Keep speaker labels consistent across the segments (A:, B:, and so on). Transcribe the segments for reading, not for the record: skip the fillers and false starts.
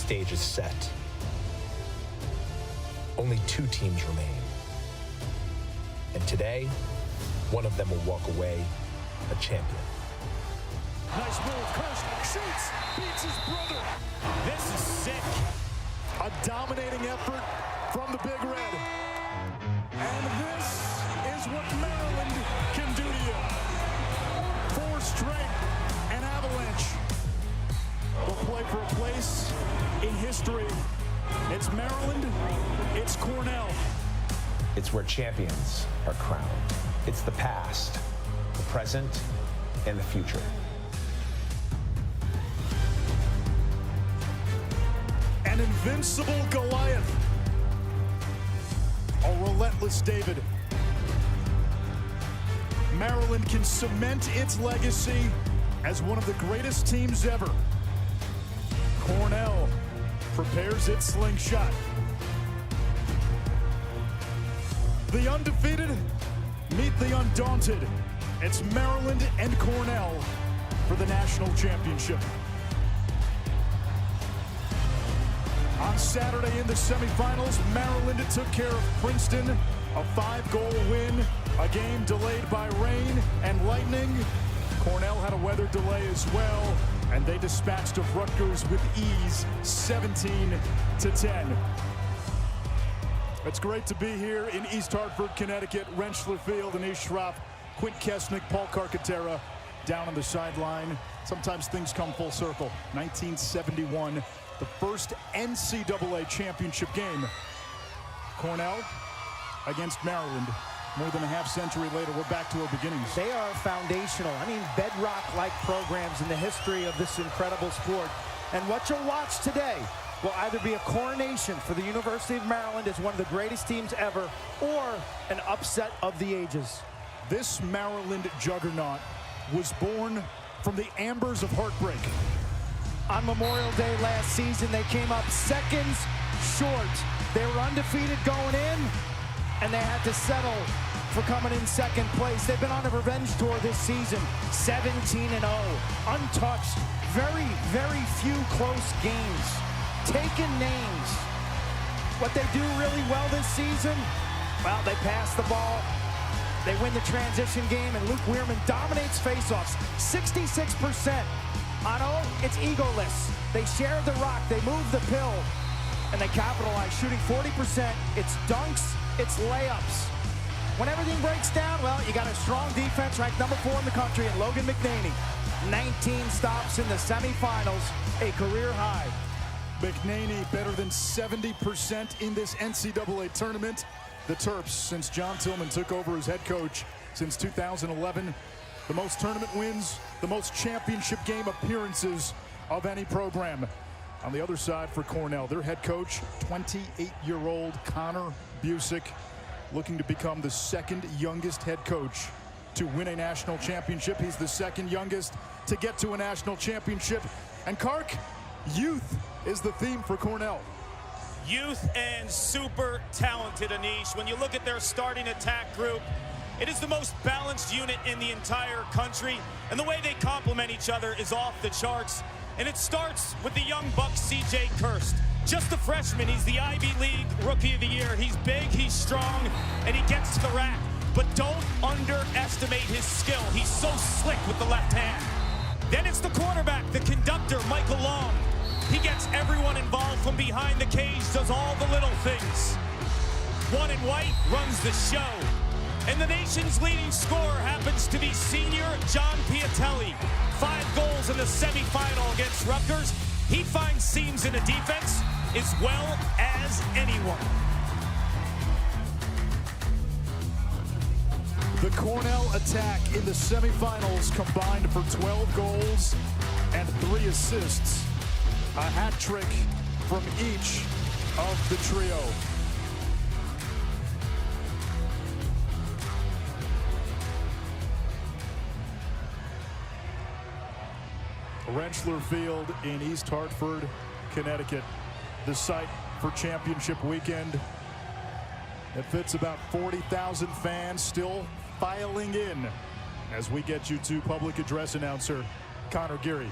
A: stage is set. Only 2 teams remain. And today, one of them will walk away a champion.
B: Nice move, Kirst shoots, beats his brother. This is sick. A dominating effort from the Big Red. And this is what Maryland can do to you. 4 straight, an avalanche. They'll play for a place in history. It's Maryland, it's Cornell.
A: It's where champions are crowned. It's the past, the present, and the future.
B: An invincible Goliath. A relentless David. Maryland can cement its legacy as one of the greatest teams ever. Cornell prepares its slingshot. The undefeated meet the undaunted. It's Maryland and Cornell for the national championship. On Saturday in the semifinals, Maryland took care of Princeton, a 5-goal win, a game delayed by rain and lightning. Cornell had a weather delay as well, and they dispatched of Rutgers with ease, 17-10. It's great to be here in East Hartford, Connecticut. Rentschler Field, Anish Shroff, Quint Kesnick, Paul Carcaterra down on the sideline. Sometimes things come full circle. 1971, the first NCAA championship game. Cornell against Maryland. More than a half-century later, we're back to our beginnings.
C: They are foundational, bedrock-like programs in the history of this incredible sport. And what you'll watch today will either be a coronation for the University of Maryland as one of the greatest teams ever, or an upset of the ages.
B: This Maryland juggernaut was born from the ambers of heartbreak.
C: On Memorial Day last season, they came up seconds short. They were undefeated going in, and they had to settle for coming in second place. They've been on a revenge tour this season, 17-0, untouched, very, very few close games, taken names. What they do really well this season, well, they pass the ball, they win the transition game, and Luke Weirman dominates faceoffs, 66%. On O, it's egoless. They share the rock, they move the pill, and they capitalize, shooting 40%. It's dunks, it's layups. When everything breaks down, well, you got a strong defense, ranked number 4 in the country, and Logan McNaney. 19 stops in the semifinals, a career high.
B: McNaney better than 70% in this NCAA tournament. The Terps, since John Tillman took over as head coach since 2011, the most tournament wins, the most championship game appearances of any program. On the other side for Cornell, their head coach, 28-year-old Connor Busick, looking to become the 2nd youngest head coach to win a national championship. He's the 2nd youngest to get to a national championship. And Kark, youth is the theme for Cornell.
D: Youth and super talented, Anish. When you look at their starting attack group, it is the most balanced unit in the entire country, and the way they complement each other is off the charts. And it starts with the young buck, C.J. Kirst. Just a freshman, he's the Ivy League Rookie of the Year. He's big, he's strong, and he gets to the rack. But don't underestimate his skill. He's so slick with the left hand. Then it's the quarterback, the conductor, Michael Long. He gets everyone involved from behind the cage, does all the little things. One in white runs the show. And the nation's leading scorer happens to be senior John Piatelli. 5 goals in the semifinal against Rutgers. He finds seams in the defense as well as anyone.
B: The Cornell attack in the semifinals combined for 12 goals and 3 assists. A hat trick from each of the trio. Rentschler Field in East Hartford, Connecticut, the site for championship weekend. It fits about 40,000 fans still filing in as we get you to public address announcer Connor Geary.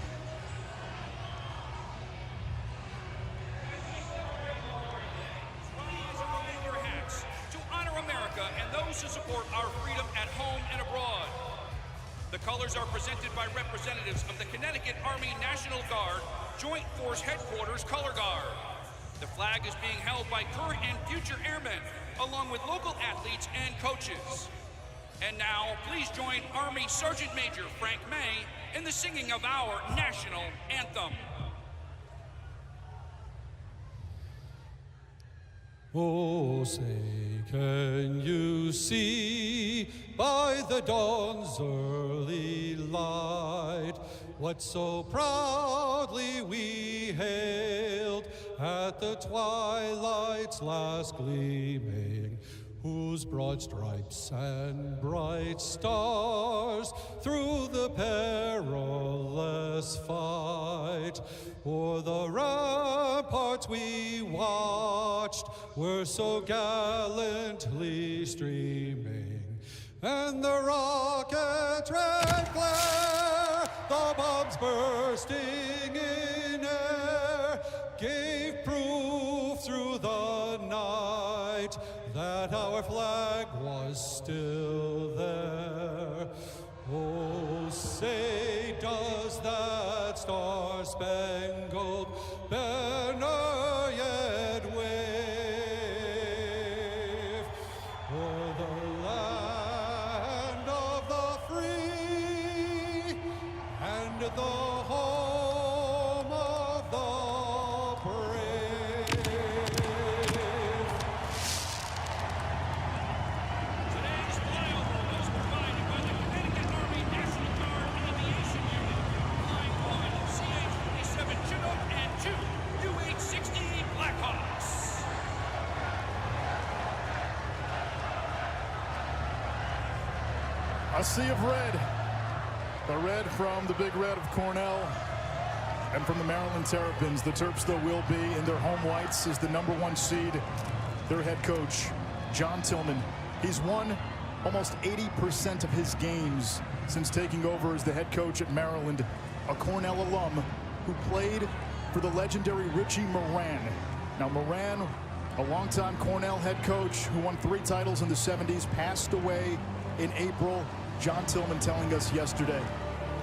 E: The colors are presented by representatives of the Connecticut Army National Guard, Joint Force Headquarters Color Guard. The flag is being held by current and future airmen, along with local athletes and coaches. And now, please join Army Sergeant Major Frank May in the singing of our national anthem.
F: Oh, say, can you see by the dawn's early light what so proudly we hailed at the twilight's last gleaming, whose broad stripes and bright stars through the perilous fight o'er the ramparts we watched were so gallantly streaming, and the rocket's red glare, the bombs bursting in air, gave proof through the night that our flag was still there. Oh, say, does that star-spangled banner yet wave o'er the land of the free and the home of the brave?
E: Today's flyover was provided by the Connecticut Army National Guard Aviation Unit, flying one CH-27 Chinook and two UH-60 Blackhawks.
B: A sea of red. The red from the Big Red of Cornell and from the Maryland Terrapins. The Terps, though, will be in their home whites as the #1 seed. Their head coach, John Tillman. He's won almost 80% of his games since taking over as the head coach at Maryland, a Cornell alum who played for the legendary Richie Moran. Now, Moran, a longtime Cornell head coach who won 3 titles in the 70s, passed away in April. John Tillman telling us yesterday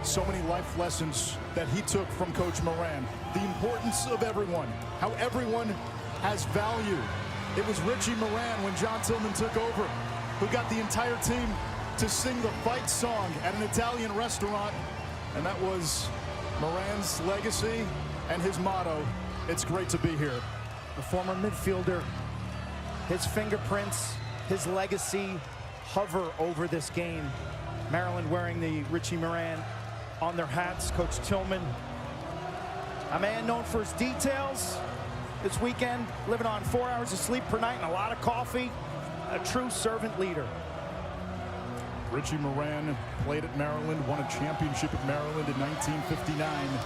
B: so many life lessons that he took from Coach Moran. The importance of everyone, how everyone has value. It was Richie Moran, when John Tillman took over, who got the entire team to sing the fight song at an Italian restaurant. And that was Moran's legacy and his motto, "It's great to be here."
C: The former midfielder, his fingerprints, his legacy hover over this game. Maryland wearing the Richie Moran on their hats. Coach Tillman, a man known for his details. This weekend, living on 4 hours of sleep per night and a lot of coffee. A true servant leader.
B: Richie Moran played at Maryland, won a championship at Maryland in 1959.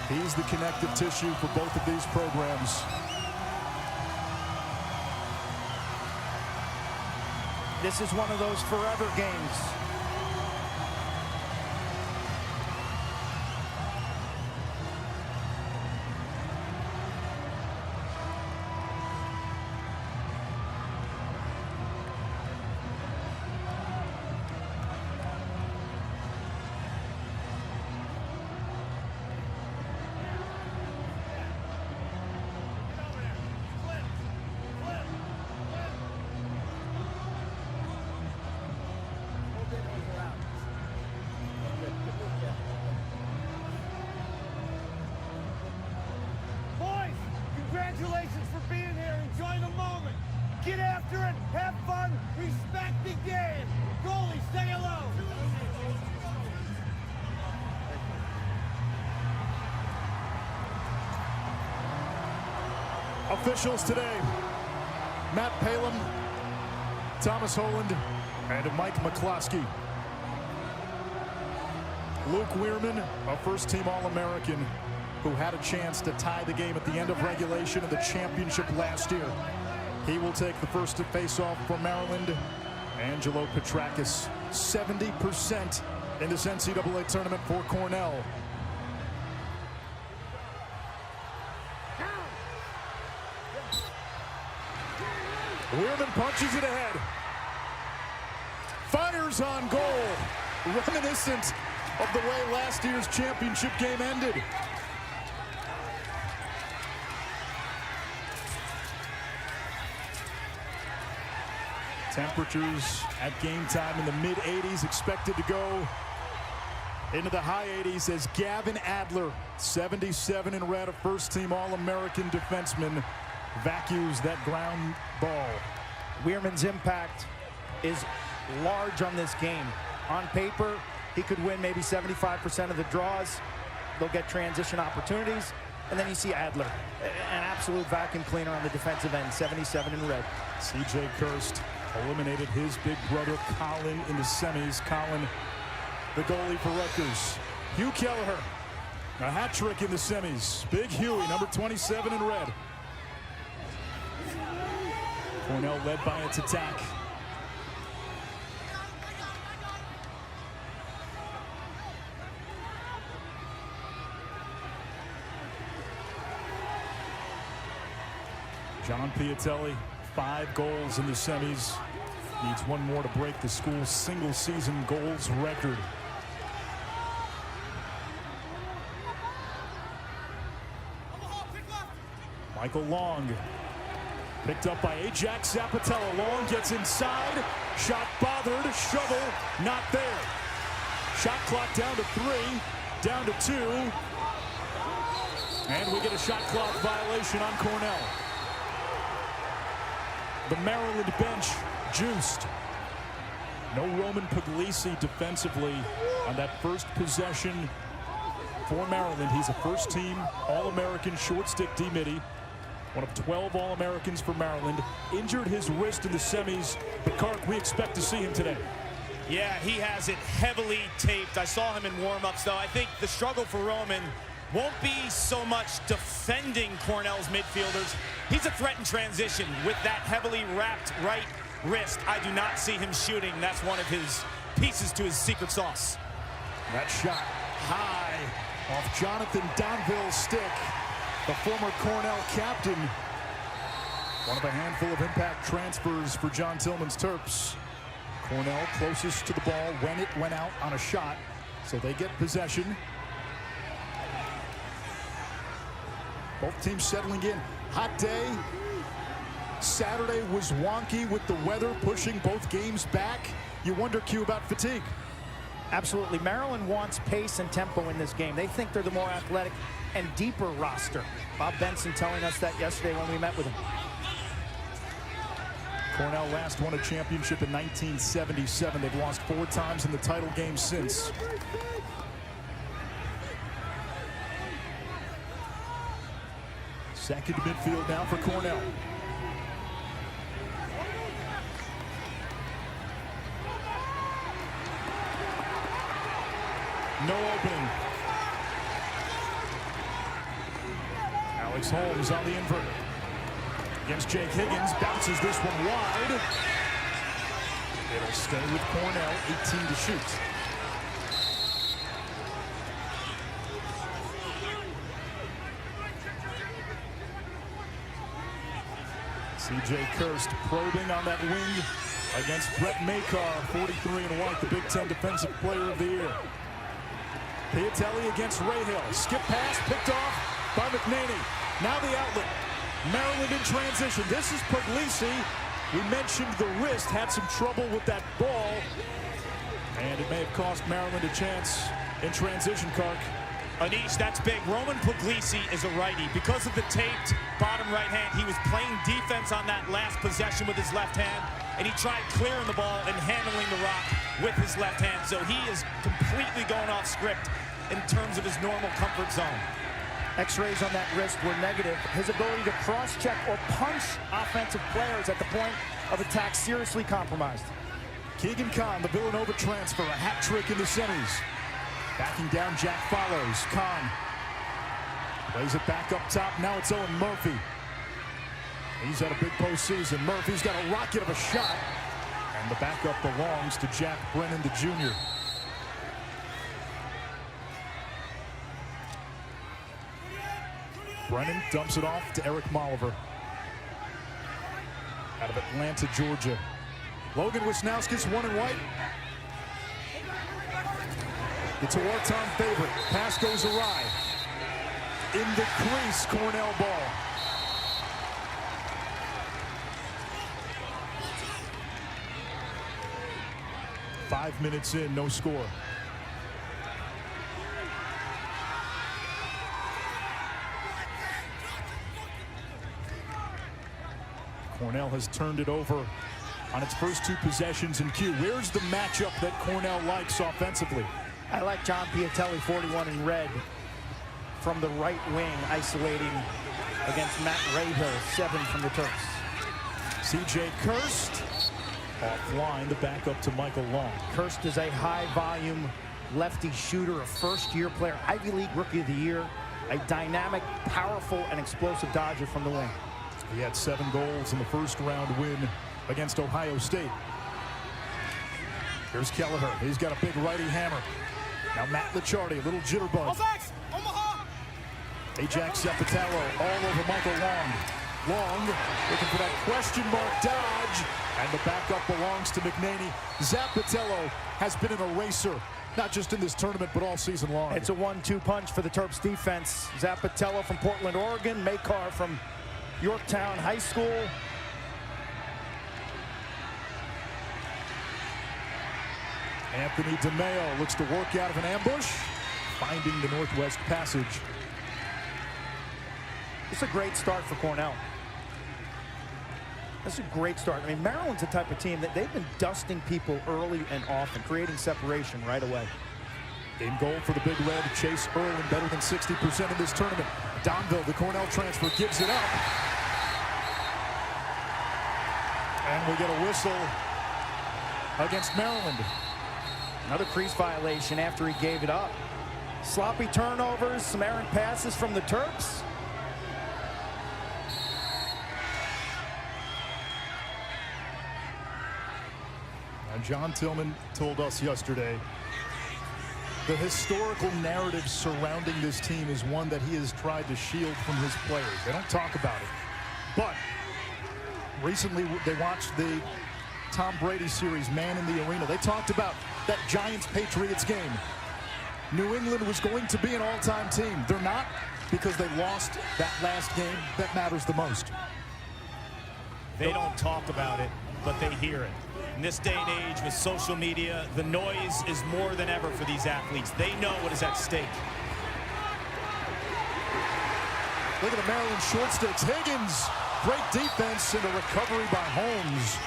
B: He's the connective tissue for both of these programs.
C: This is one of those forever games.
G: Congratulations for being here. Enjoy the moment. Get after it. Have fun. Respect the game. Goalie, stay alone.
B: Officials today: Matt Palem, Thomas Holland, and Mike McCloskey. Luke Weirman, a first-team All-American who had a chance to tie the game at the end of regulation in the championship last year. He will take the first face-off for Maryland. Angelo Petrakis, 70% in this NCAA tournament for Cornell. Weirman punches it ahead. Fires Bears on goal. Reminiscent of the way last year's championship game ended. Temperatures at game time in the mid-80s, expected to go into the high 80s as Gavin Adler, 77 in red, a first-team All-American defenseman, vacuums that ground ball.
C: Weirman's impact is large on this game. On paper, he could win maybe 75% of the draws. They'll get transition opportunities. And then you see Adler, an absolute vacuum cleaner on the defensive end, 77 in red.
B: C.J. Kirst eliminated his big brother Colin in the semis. Colin, the goalie for Rutgers. Hugh Kelleher, a hat trick in the semis. Big Huey, number 27 in red. Cornell led by its attack. John Piatelli, 5 goals in the semis. Needs one more to break the school's single-season goals record. Michael Long, picked up by Ajax Zapatella. Long gets inside, shot bothered, shovel, not there. Shot clock down to 3, down to 2. And we get a shot clock violation on Cornell. The Maryland bench juiced. No Roman Puglisi defensively on that first possession for Maryland. He's a first-team All-American short stick D-Midi. One of 12 All-Americans for Maryland. Injured his wrist in the semis, but Kark, we expect to see him today.
D: Yeah, he has it heavily taped. I saw him in warm-ups, though. I think the struggle for Roman won't be so much defending Cornell's midfielders. He's a threat in transition with that heavily wrapped right wrist. I do not see him shooting. That's one of his pieces to his secret sauce.
B: That shot high off Jonathan Donville's stick. The former Cornell captain. One of a handful of impact transfers for John Tillman's Terps. Cornell closest to the ball when it went out on a shot, so they get possession. Both teams settling in. Hot day. Saturday was wonky with the weather pushing both games back. You wonder, Q, about fatigue.
C: Absolutely. Maryland wants pace and tempo in this game. They think they're the more athletic and deeper roster. Bob Benson telling us that yesterday when we met with him.
B: Cornell last won a championship in 1977. They've lost 4 times in the title game since. Second midfield now for Cornell. No opening. Alex Holmes on the invert. Against Jake Higgins, bounces this one wide. It'll stay with Cornell, 18 to shoot. C.J. Kirst probing on that wing against Brett Makar, 43 and white, the Big Ten Defensive Player of the Year. Piatelli against Rahill. Skip pass, picked off by McNaney. Now the outlet. Maryland in transition. This is Puglisi. We mentioned the wrist, had some trouble with that ball. And it may have cost Maryland a chance in transition, Kark.
D: Anish, that's big. Roman Puglisi is a righty. Because of the taped bottom right hand, he was playing defense on that last possession with his left hand, and he tried clearing the ball and handling the rock with his left hand. So he is completely going off script in terms of his normal comfort zone.
C: X-rays on that wrist were negative. His ability to cross-check or punch offensive players at the point of attack seriously compromised.
B: Keegan Kahn, the Villanova transfer, a hat trick in the semis. Backing down, Jack follows. Kahn plays it back up top. Now it's Owen Murphy. He's had a big postseason. Murphy's got a rocket of a shot. And the backup belongs to Jack Brennan, the junior. Brennan dumps it off to Eric Molliver. Out of Atlanta, Georgia. Logan Wisnauskas, 1 and white. It's a wartime favorite. Pass goes awry. In the crease, Cornell ball. Five minutes in, no score. Cornell has turned it over on its first two possessions in Q. Where's the matchup that Cornell likes offensively?
C: I like John Piatelli, 41 in red, from the right wing, isolating against Matt Rahill, 7 from the Terps.
B: C.J. Kirst offline, the backup to Michael Long.
C: Kirst is a high-volume lefty shooter, a first-year player, Ivy League Rookie of the Year, a dynamic, powerful, and explosive dodger from the wing.
B: He had 7 goals in the first-round win against Ohio State. Here's Kelleher. He's got a big righty hammer. Now Matt Licciardi, a little jitterbug. Ajax Zapatello all over Michael Long. Long looking for that question mark dodge, and the backup belongs to McNaney. Zapatello has been an eraser, not just in this tournament, but all season long.
C: It's a 1-2 punch for the Terps defense. Zapatello from Portland, Oregon. Makar from Yorktown High School.
B: Anthony DeMeo looks to work out of an ambush, finding the Northwest Passage.
C: It's a great start for Cornell. That's a great start. I mean, Maryland's the type of team that they've been dusting people early and often, creating separation right away.
B: In goal for the Big Red, Chase Erwin, better than 60% in this tournament. Donville, the Cornell transfer, gives it up. And we get a whistle against Maryland.
C: Another crease violation after he gave it up. Sloppy turnovers, some errant passes from the Terps.
B: And John Tillman told us yesterday the historical narrative surrounding this team is one that he has tried to shield from his players. They don't talk about it. But recently they watched the Tom Brady series, Man in the Arena. They talked about that Giants-Patriots game. New England was going to be an all-time team. They're not, because they lost that last game that matters the most.
D: They don't talk about it, but they hear it. In this day and age with social media, the noise is more than ever for these athletes. They know what is at stake.
B: Look at the Maryland short sticks. Higgins, great defense and a recovery by Holmes.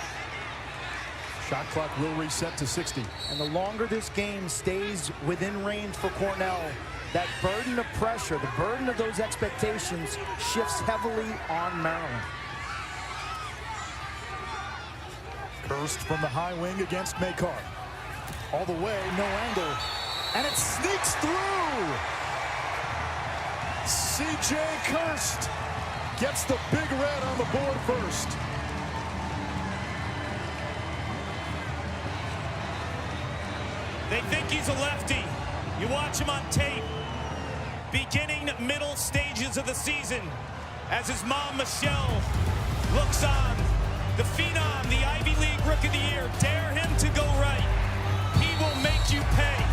B: Shot clock will reset to 60.
C: And the longer this game stays within range for Cornell, that burden of pressure, the burden of those expectations shifts heavily on Maryland.
B: Kirst from the high wing against Makar. All the way, no angle. And it sneaks through. C.J. Kirst gets the Big Red on the board first.
D: They think he's a lefty. You watch him on tape. Beginning middle stages of the season, as his mom, Michelle, looks on. The phenom, the Ivy League Rookie of the Year, dare him to go right. He will make you pay.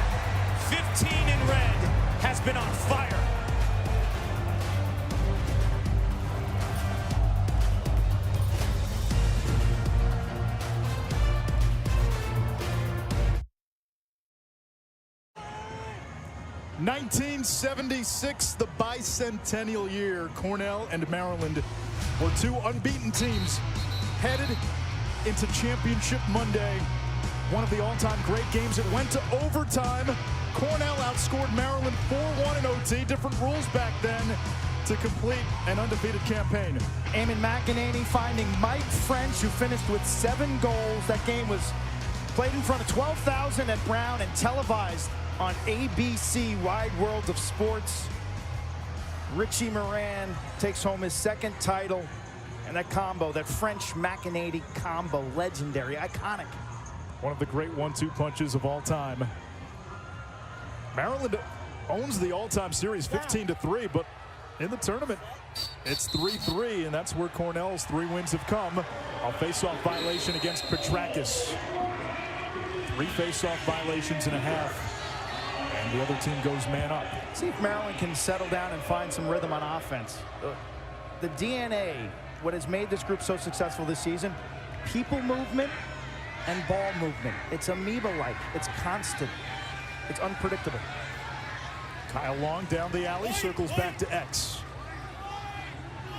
D: 15 in red, has been on fire.
B: (1976), the bicentennial year. Cornell and Maryland were two unbeaten teams headed into Championship Monday. One of the all-time great games. It went to overtime. Cornell outscored Maryland 4-1 in OT. Different rules back then to complete an undefeated campaign.
C: Eamon McEnany finding Mike French, who finished with 7 goals. That game was played in front of 12,000 at Brown and televised on ABC Wide World of Sports. Richie Moran takes home his 2nd title, and that combo, that French McEnany combo, legendary, iconic.
B: One of the great 1-2 punches of all time. Maryland owns the all-time series 15-3, but in the tournament, it's 3-3, and that's where Cornell's 3 wins have come. A face-off violation against Petrakis. 3 face-off violations and a half. And the other team goes man up.
C: See if Maryland can settle down and find some rhythm on offense. The DNA, what has made this group so successful this season, people movement and ball movement. It's amoeba-like. It's constant. It's unpredictable.
B: Kyle Long down the alley, circles back to X.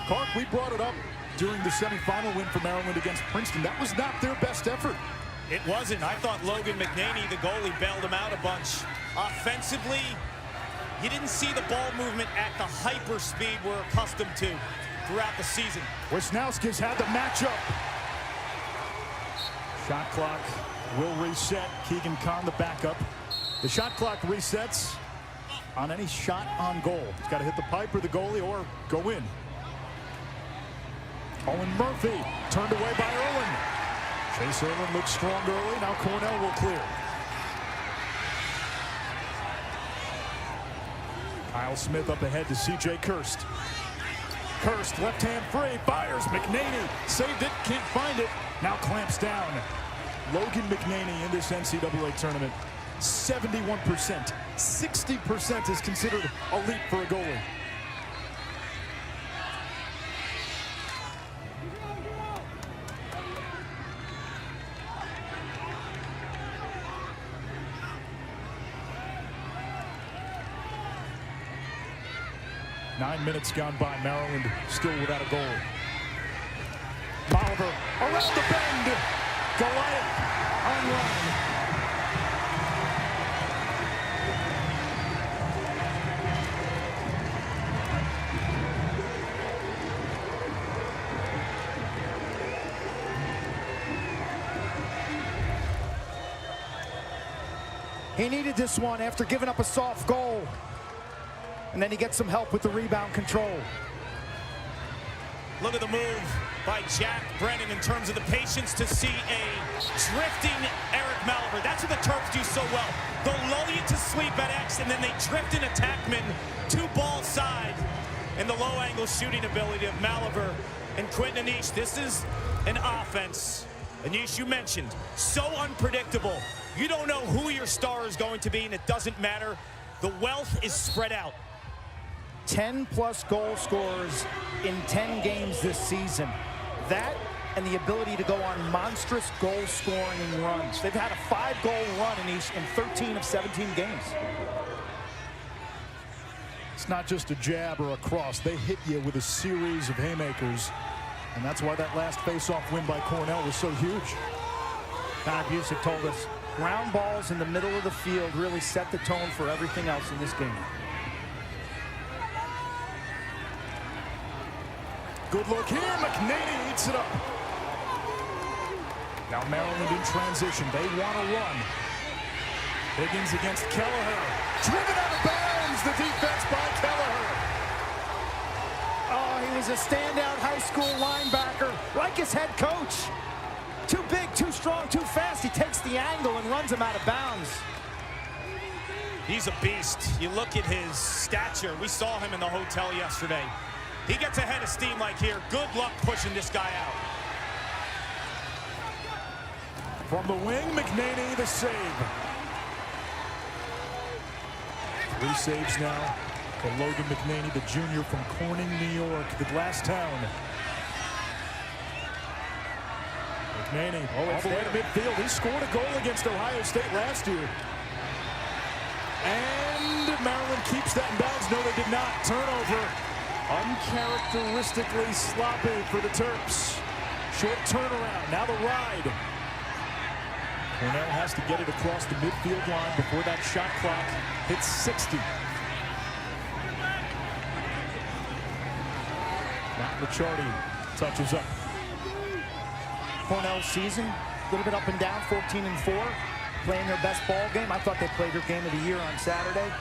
B: Clark, we brought it up during the semifinal win for Maryland against Princeton. That was not their best effort.
D: It wasn't. I thought Logan McNaney, the goalie, bailed him out a bunch. Offensively, you didn't see the ball movement at the hyper speed we're accustomed to throughout the season.
B: Wisnowski's had the matchup. Shot clock will reset. Keegan Kahn, the backup. The shot clock resets on any shot on goal. It's got to hit the pipe or the goalie or go in. Owen Murphy turned away by Irwin. Chase Irwin looks strong early. Now Cornell will clear. Kyle Smith up ahead to C.J. Kirst. Kirst, left hand free, fires. McNaney saved it, can't find it. Now clamps down. Logan McNaney in this NCAA tournament. 71%. 60% is considered elite for a goalie. Nine minutes gone by. Maryland still without a goal. Oliver around the bend. Goliath on run.
C: He needed this one after giving up a soft goal. And then he gets some help with the rebound control.
D: Look at the move by Jack Brennan in terms of the patience to see a drifting Eric Maliver. That's what the Terps do so well. They'll lull you to sleep at X, and then they drift an attackman to ball side. And the low angle shooting ability of Maliver and Quentin Anish. This is an offense, Anish, you mentioned, so unpredictable. You don't know who your star is going to be, and it doesn't matter. The wealth is spread out.
C: 10-plus goal scorers in 10 games this season. That and the ability to go on monstrous goal-scoring runs. They've had a 5-goal run in 13 of 17 games.
B: It's not just a jab or a cross. They hit you with a series of haymakers. And that's why that last face-off win by Cornell was so huge.
C: Connor Busick told us ground balls in the middle of the field really set the tone for everything else in this game.
B: Good look here. McNaney eats it up. Now Maryland in transition. They want to run. Higgins against Kelleher. Driven out of bounds. The defense by Kelleher.
C: Oh, he was a standout high school linebacker, like his head coach. Too big, too strong, too fast. He takes the angle and runs him out of bounds.
D: He's a beast. You look at his stature. We saw him in the hotel yesterday. He gets ahead of steam like here. Good luck pushing this guy out.
B: From the wing, McNaney the save. 3 saves now for Logan McNaney, the junior from Corning, New York, the glass town. McNaney all the way to midfield. He scored a goal against Ohio State last year. And Maryland keeps that in bounds. No, they did not. Turnover. Uncharacteristically sloppy for the Terps. Short turnaround. Now the ride. Cornell has to get it across the midfield line before that shot clock hits 60. Matt Licciardi touches up.
C: Cornell's season, a little bit up and down, 14-4, playing their best ball game. I thought they played their game of the year on Saturday,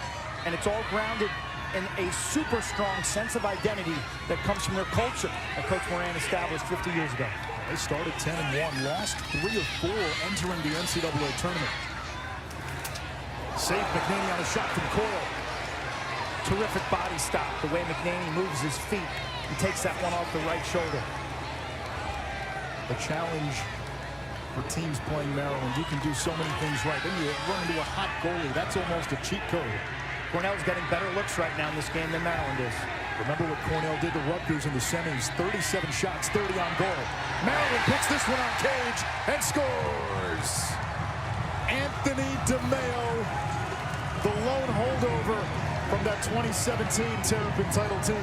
C: and it's all grounded in a super strong sense of identity that comes from their culture that Coach Moran established 50 years ago.
B: They started 10-1, lost 3 of 4 entering the NCAA tournament. Save McNaney on a shot from Coyle.
C: Terrific body stop, the way McNaney moves his feet. He takes that one off the right shoulder.
B: The challenge for teams playing Maryland. You can do so many things right. Then you run into a hot goalie. That's almost a cheat code.
C: Cornell's getting better looks right now in this game than Maryland is.
B: Remember what Cornell did to Rutgers in the semis. 37 shots, 30 on goal. Maryland picks this one on cage and scores. Anthony DeMeo, the lone holdover from that 2017 Terrapin title team.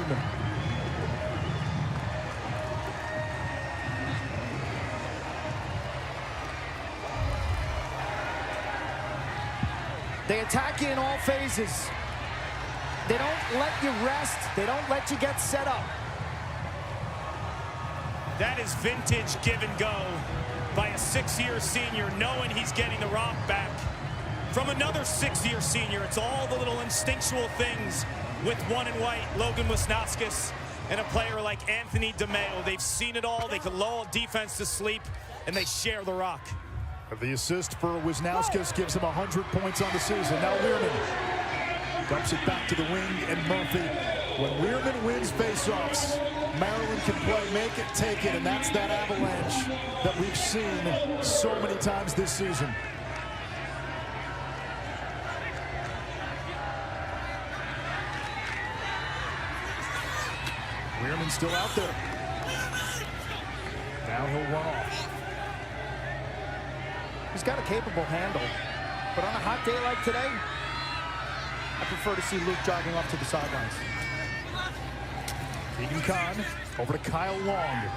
C: They attack you in all phases. They don't let you rest. They don't let you get set up.
D: That is vintage give and go by a 6-year senior, knowing he's getting the rock back from another 6-year senior. It's all the little instinctual things with one in white, Logan Wisnauskas, and a player like Anthony DeMeo. They've seen it all. They can lull defense to sleep, and they share the rock.
B: The assist for Wisnauskas gives him 100 points on the season. Now Weirman dumps it back to the wing, and Murphy. When Weirman wins faceoffs, Maryland can play make it, take it, and that's that avalanche that we've seen so many times this season. Weirman still out there. Now he'll run off.
C: He's got a capable handle, but on a hot day like today, I prefer to see Luke jogging off to the sidelines.
B: Keegan Kahn over to Kyle Long.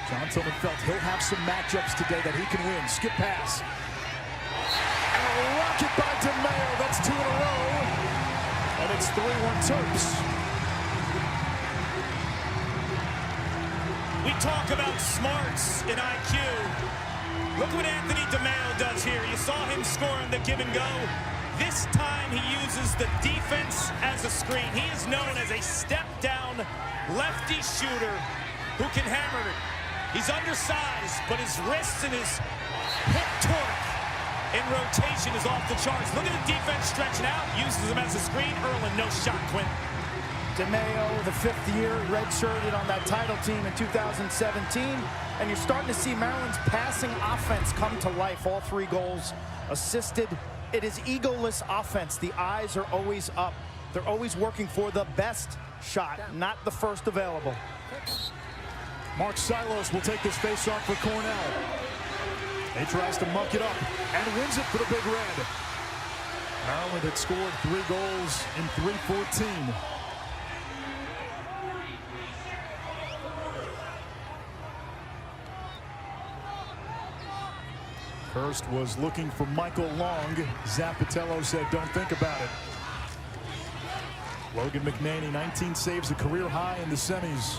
B: John Tillman felt he'll have some matchups today that he can win. Skip pass. And a rocket by DeMeo. That's 2 in a row. And it's 3-1 Terps.
D: We talk about smarts and IQ. Look what Anthony DeMeo does here. You saw him scoring the give and go. This time he uses the defense as a screen. He is known as a step-down lefty shooter who can hammer it. He's undersized, but his wrists and his hip torque in rotation is off the charts. Look at the defense stretching out. Uses him as a screen. Erlin, no shot, Quinn.
C: DeMeo, the 5th year, redshirted on that title team in 2017. And you're starting to see Maryland's passing offense come to life. All 3 goals assisted. It is egoless offense. The eyes are always up. They're always working for the best shot, not the first available.
B: Mark Silos will take this faceoff for Cornell. He tries to muck it up and wins it for the Big Red. Maryland had scored 3 goals in 3:14. Hurst was looking for Michael Long. Zappitello said, don't think about it. Logan McNaney, 19 saves, a career high in the semis.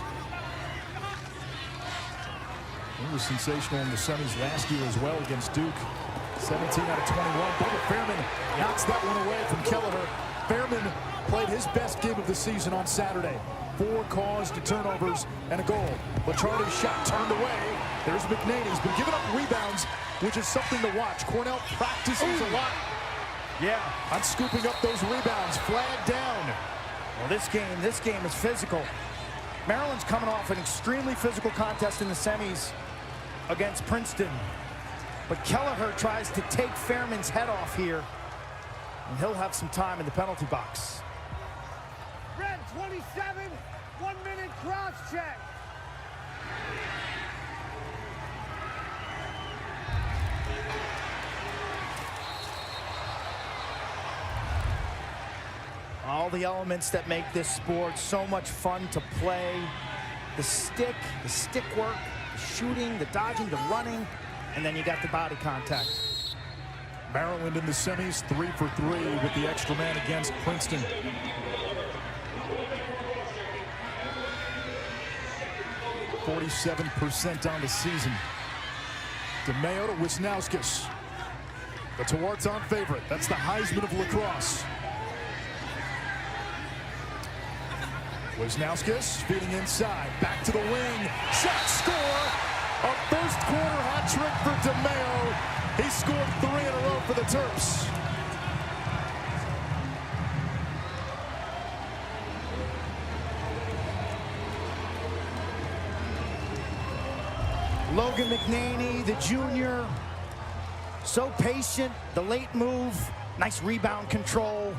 B: He was sensational in the semis last year as well against Duke. 17 out of 21. Bubba Fairman knocks that one away from Kelleher. Fairman played his best game of the season on Saturday. 4 caused turnovers and a goal. Licciardi's shot turned away. There's McNaney. He's been giving up rebounds, which is something to watch. Cornell practices a lot.
C: Yeah,
B: on scooping up those rebounds. Flag down.
C: Well, this game is physical. Maryland's coming off an extremely physical contest in the semis against Princeton. But Kelleher tries to take Fairman's head off here, and he'll have some time in the penalty box.
G: Red 27, 1 minute cross check.
C: All the elements that make this sport so much fun to play. The stick work, the shooting, the dodging, the running, and then you got the body contact.
B: Maryland in the semis, 3 for 3 with the extra man against Princeton. .47% on the season. DeMeo to Wisnauskas. The Tewaaraton favorite. That's the Heisman of lacrosse. Wisnauskas feeding inside. Back to the wing. Shot, score! A first quarter hat trick for DeMeo. He scored 3 in a row for the Terps.
C: Logan McNaney, the junior, so patient. The late move, nice rebound control.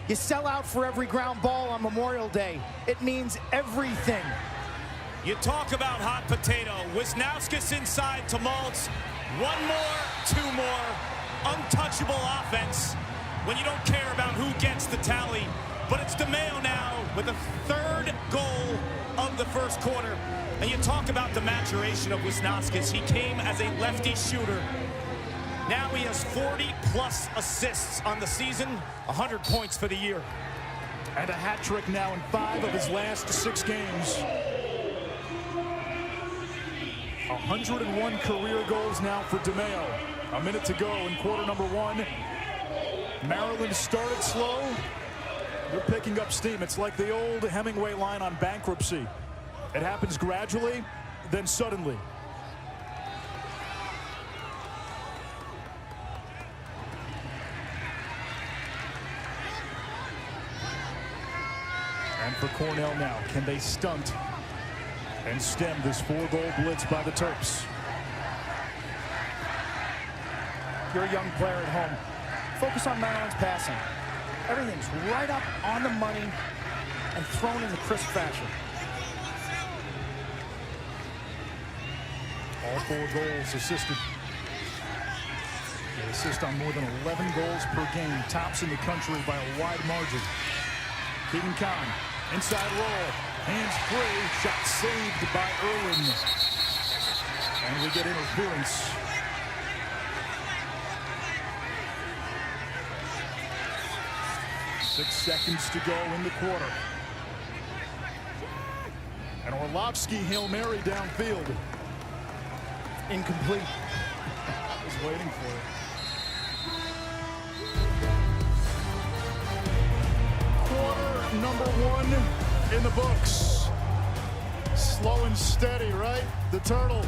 C: You sell out for every ground ball on Memorial Day. It means everything.
D: You talk about hot potato. Wisnauskas inside to Maltz. One more, two more. Untouchable offense when you don't care about who gets the tally. But it's DeMeo now with the third goal of the first quarter. And you talk about the maturation of Wisnauskas. He came as a lefty shooter. Now he has 40-plus assists on the season, 100 points for the year.
B: And a hat trick now in 5 of his last 6 games. 101 career goals now for DeMeo. A minute to go in quarter number 1. Maryland started slow. They're picking up steam. It's like the old Hemingway line on bankruptcy. It happens gradually, then suddenly. And for Cornell now, can they stunt and stem this 4-goal blitz by the Terps?
C: You're a young player at home. Focus on Maryland's passing. Everything's right up on the money and thrown in the crisp fashion.
B: All 4 goals assisted. They assist on more than 11 goals per game. Tops in the country by a wide margin. Keaton Kahn, inside roll. Hands free. Shot saved by Irwin. And we get interference. Six seconds to go in the quarter. And Orlovsky Hail Mary downfield.
C: Incomplete.
B: I was waiting for it. Quarter number 1 in the books. Slow and steady, right? The Turtle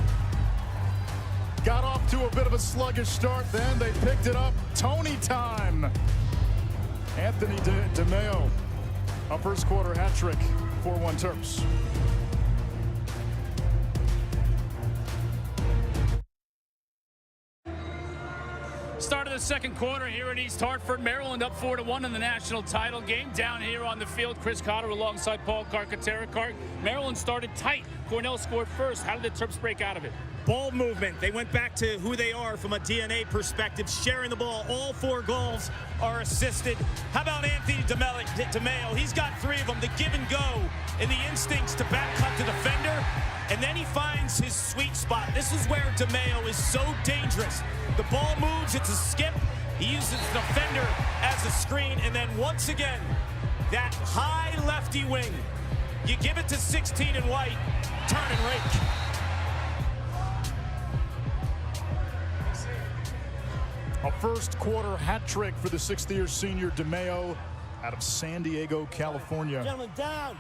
B: got off to a bit of a sluggish start, then they picked it up. Tony time. Anthony DeMeo, a first quarter hat trick, 4-1 Terps.
H: Start of the second quarter here in East Hartford. Maryland up 4-1 in the national title game. Down here on the field, Chris Cotter alongside Paul Carcaterra. Maryland started tight. Cornell scored first. How did the Terps break out of it?
D: Ball movement. They went back to who they are from a DNA perspective, sharing the ball. All 4 goals are assisted. How about Anthony DeMeo? He's got 3 of them. The give and go and the instincts to back cut the defender. And then he finds his sweet spot. This is where DeMeo is so dangerous. The ball moves, it's a skip. He uses the defender as a screen. And then once again, that high lefty wing. You give it to 16 and White, turn and rake.
B: A first quarter hat trick for the 6th-year senior DeMeo out of San Diego, California.
G: Gentlemen, down.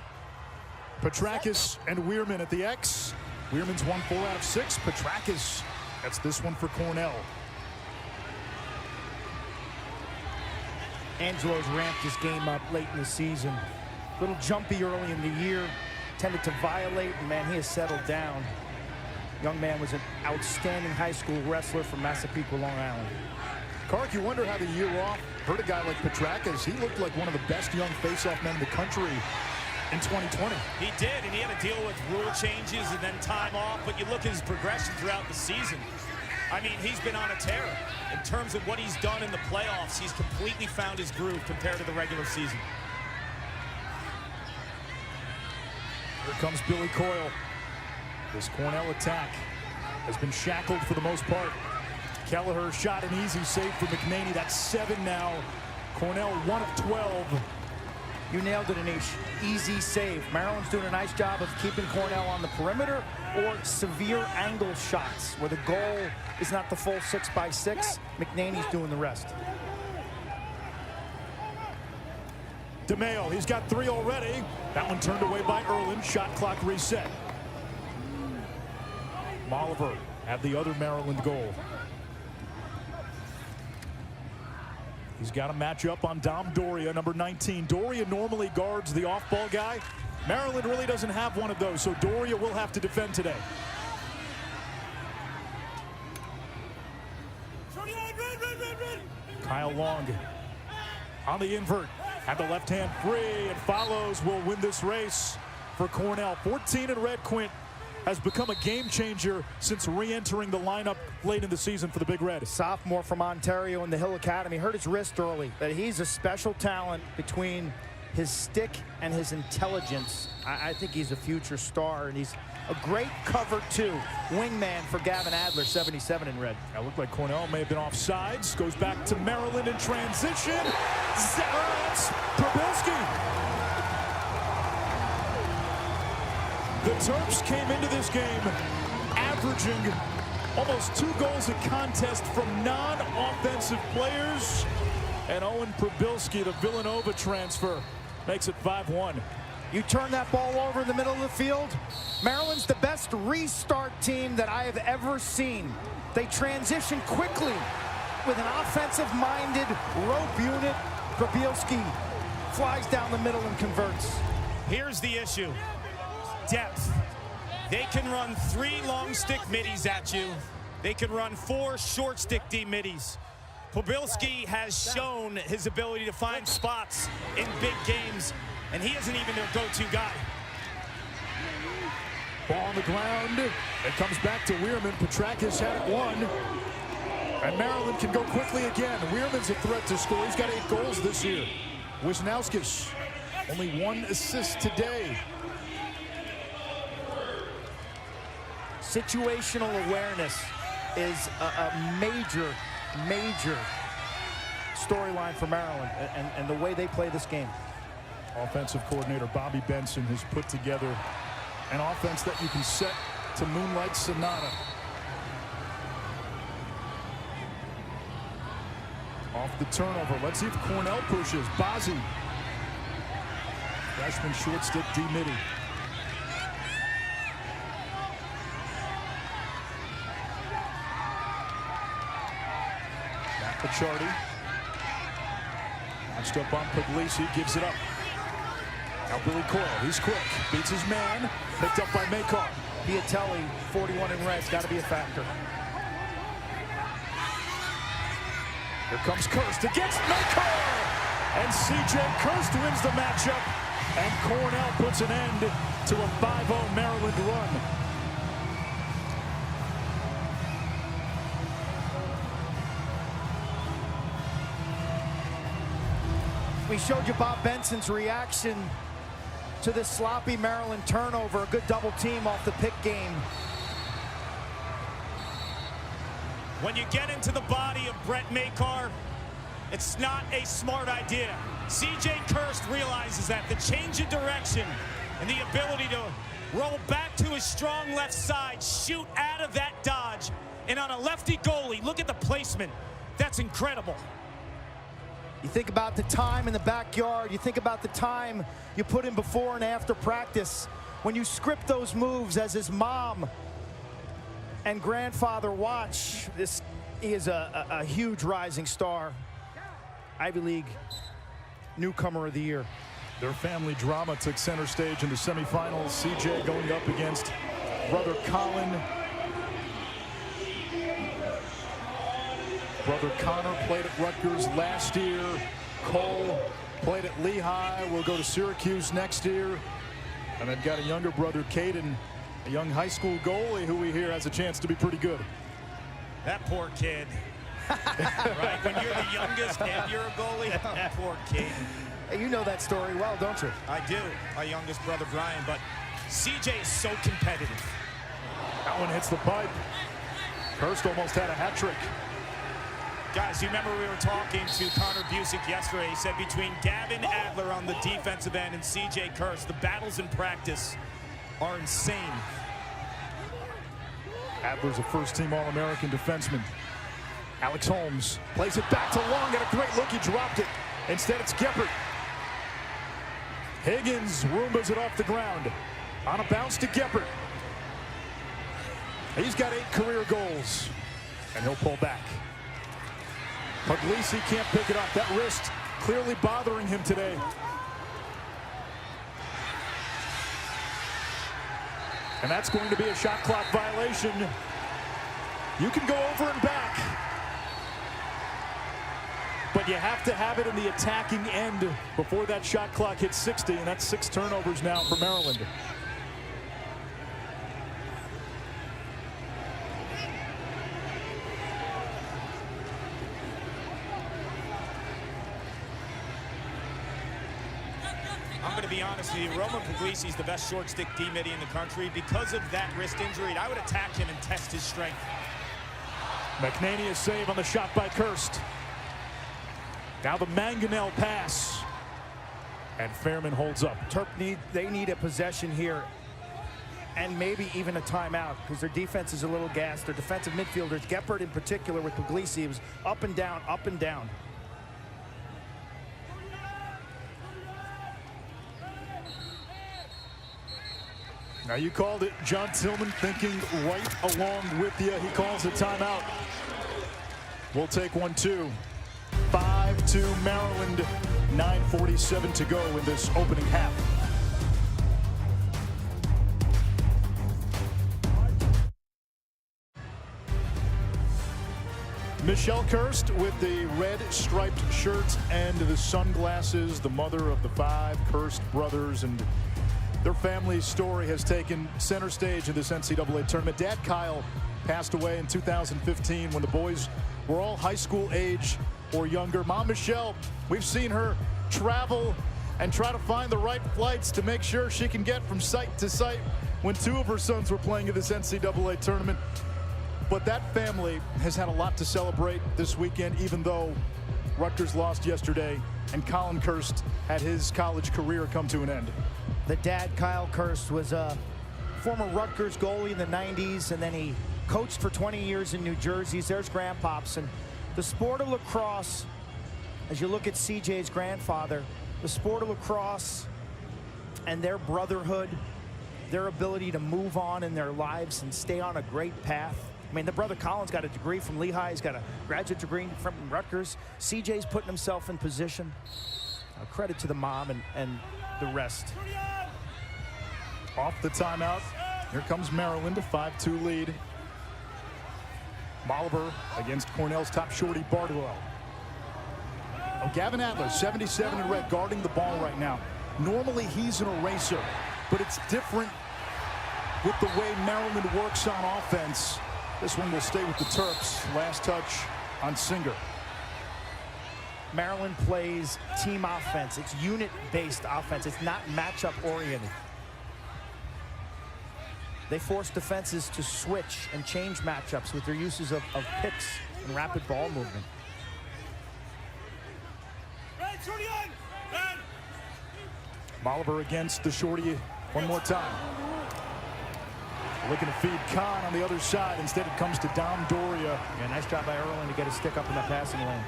B: Petrakis and Weirman at the X. Weirman's won 4 out of 6. Petrakis, that's this one for Cornell.
C: Angelo's ramped his game up late in the season. A little jumpy early in the year. Tended to violate, and man, he has settled down. Young man was an outstanding high school wrestler from Massapequa, Long Island.
B: Kark, you wonder how the year off hurt a guy like Petrakis. He looked like one of the best young face-off men in the country in 2020.
D: He did, and he had to deal with rule changes and then time off. But you look at his progression throughout the season. I mean, he's been on a tear. In terms of what he's done in the playoffs, he's completely found his groove compared to the regular season.
B: Here comes Billy Coyle. This Cornell attack has been shackled for the most part. Kelleher shot an easy save for McNaney. That's 7 now. Cornell 1 of 12.
C: You nailed it, Anish. Easy save. Maryland's doing a nice job of keeping Cornell on the perimeter or severe angle shots where the goal is not the full 6x6. McNaney's doing the rest.
B: DeMeo, he's got 3 already. That one turned away by Erlin. Shot clock reset. Molliver had the other Maryland goal. He's got a matchup on Dom Doria, number 19. Doria normally guards the off-ball guy. Maryland really doesn't have one of those, so Doria will have to defend today. Kyle Long on the invert. Had the left hand free and follows. Will win this race for Cornell. 14 in red. Quint has become a game changer since re-entering the lineup late in the season for the Big Red.
C: Sophomore from Ontario in the Hill Academy. Hurt his wrist early, but he's a special talent between his stick and his intelligence. I think he's a future star, and he's a great cover two wingman for Gavin Adler, 77 in red.
B: That looked like Cornell may have been offsides. Goes back to Maryland in transition. That's Probilski. The Terps came into this game averaging almost 2 goals a contest from non-offensive players. And Owen Probilski, the Villanova transfer, makes it 5-1.
C: You turn that ball over in the middle of the field. Maryland's the best restart team that I have ever seen. They transition quickly with an offensive-minded rope unit. Probilski flies down the middle and converts.
D: Here's the issue. Depth. They can run 3 long stick middies at you. They can run 4 short stick D middies. Probilski has shown his ability to find spots in big games, and he isn't even their go-to guy.
B: Ball on the ground. It comes back to Weirman. Petrakis had it won. And Maryland can go quickly again. Weirman's a threat to score. He's got 8 goals this year. Wisnauskas, only 1 assist today.
C: Situational awareness is a major storyline for Maryland, and the way they play this game.
B: Offensive coordinator Bobby Benson has put together an offense that you can set to Moonlight Sonata. Off the turnover. Let's see if Cornell pushes. Bazzi. Freshman short stick D midi. Chardy. Matched up on Puglisi, gives it up. Now Billy Coyle, he's quick, beats his man, picked up by Makar.
C: Piatelli, 41 in red's got to be a factor.
B: Here comes Kirst against Makar! And C.J. Kirst wins the matchup, and Cornell puts an end to a 5-0 Maryland run.
C: We showed you Bob Benson's reaction to this sloppy Maryland turnover. A good double team off the pick game.
D: When you get into the body of Brett Makar, it's not a smart idea. C.J. Kirst realizes that the change in direction and the ability to roll back to his strong left side, shoot out of that dodge, and on a lefty goalie, look at the placement. That's incredible.
C: You think about the time in the backyard. You think about the time you put in before and after practice. When you script those moves, as his mom and grandfather watch, he is a huge rising star. Ivy League newcomer of the year.
B: Their family drama took center stage in the semifinals. CJ going up against brother Colin. Brother Connor played at Rutgers last year. Cole played at Lehigh. Will go to Syracuse next year. And they've got a younger brother, Caden, a young high school goalie who we hear has a chance to be pretty good.
D: That poor kid. Right, when you're the youngest and you're a goalie, poor kid.
C: Hey, you know that story well, don't you?
D: I do, my youngest brother Brian, but CJ is so competitive.
B: That one hits the pipe. Kirst almost had a hat trick.
D: Guys, you remember we were talking to Connor Busick yesterday. He said between Gavin Adler on the defensive end and CJ Kirst, the battles in practice are insane.
B: Adler's a first-team All-American defenseman. Alex Holmes plays it back to Long. Got a great look. He dropped it. Instead, it's Geppert. Higgins Roombas it off the ground. On a bounce to Geppert. He's got 8 career goals. And he'll pull back. Puglisi can't pick it up. That wrist clearly bothering him today. And that's going to be a shot clock violation. You can go over and back. But you have to have it in the attacking end before that shot clock hits 60, and that's 6 turnovers now for Maryland.
D: I'm going to be honest with you, Roman Puglisi is the best short stick D-midi in the country. Because of that wrist injury, I would attack him and test his strength.
B: McNaney is saved on the shot by Kirst. Now the Mangonel pass. And Fairman holds up.
C: They need a possession here. And maybe even a timeout, because their defense is a little gassed. Their defensive midfielders, Geppert in particular with Puglisi, was up and down, up and down.
B: Now you called it. John Tillman thinking right along with you. He calls a timeout. We'll take one, too. 5-2 Maryland. 9:47 to go in this opening half. Michelle Kirst with the red striped shirt and the sunglasses, the mother of the 5 Kirst brothers, and their family's story has taken center stage in this NCAA tournament. Dad Kyle passed away in 2015 when the boys were all high school age or younger. Mom Michelle, we've seen her travel and try to find the right flights to make sure she can get from site to site when 2 of her sons were playing in this NCAA tournament. But that family has had a lot to celebrate this weekend, even though Rutgers lost yesterday and Colin Kirst had his college career come to an end.
C: The dad, Kyle Kirst, was a former Rutgers goalie in the 90s, and then he coached for 20 years in New Jersey. There's grandpops. And the sport of lacrosse, as you look at CJ's grandfather, the sport of lacrosse and their brotherhood, their ability to move on in their lives and stay on a great path. I mean, the brother Colin's got a degree from Lehigh. He's got a graduate degree from Rutgers. CJ's putting himself in position. Credit to the mom and the rest.
B: Off the timeout, here comes Maryland, a 5-2 lead. Moliver against Cornell's top shorty, Bardwell. Oh, Gavin Adler, 77 in red, guarding the ball right now. Normally he's an eraser, but it's different with the way Maryland works on offense. This one will stay with the Terps. Last touch on Singer.
C: Maryland plays team offense. It's unit-based offense. It's not matchup-oriented. They force defenses to switch and change matchups with their uses of picks and rapid ball movement.
B: Moliver against the shorty one more time. Looking to feed Kahn on the other side. Instead, it comes to Dom Doria.
C: Yeah, nice job by Erlin to get a stick up in that passing lane.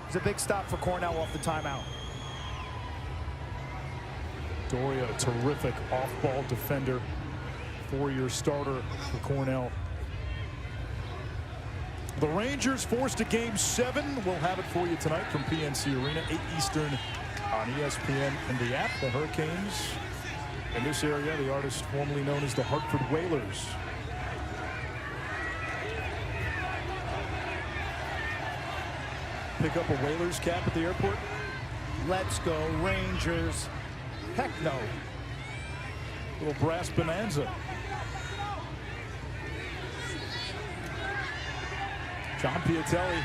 C: It's a big stop for Cornell off the timeout.
B: Doria, a terrific off-ball defender. 4-year starter for Cornell. The Rangers forced to game 7. We'll have it for you tonight from PNC Arena, 8 Eastern on ESPN and the app. The Hurricanes in this area, the artist formerly known as the Hartford Whalers. Pick up a Whalers cap at the airport.
C: Let's go Rangers. Heck no.
B: Little brass bonanza. John Piatelli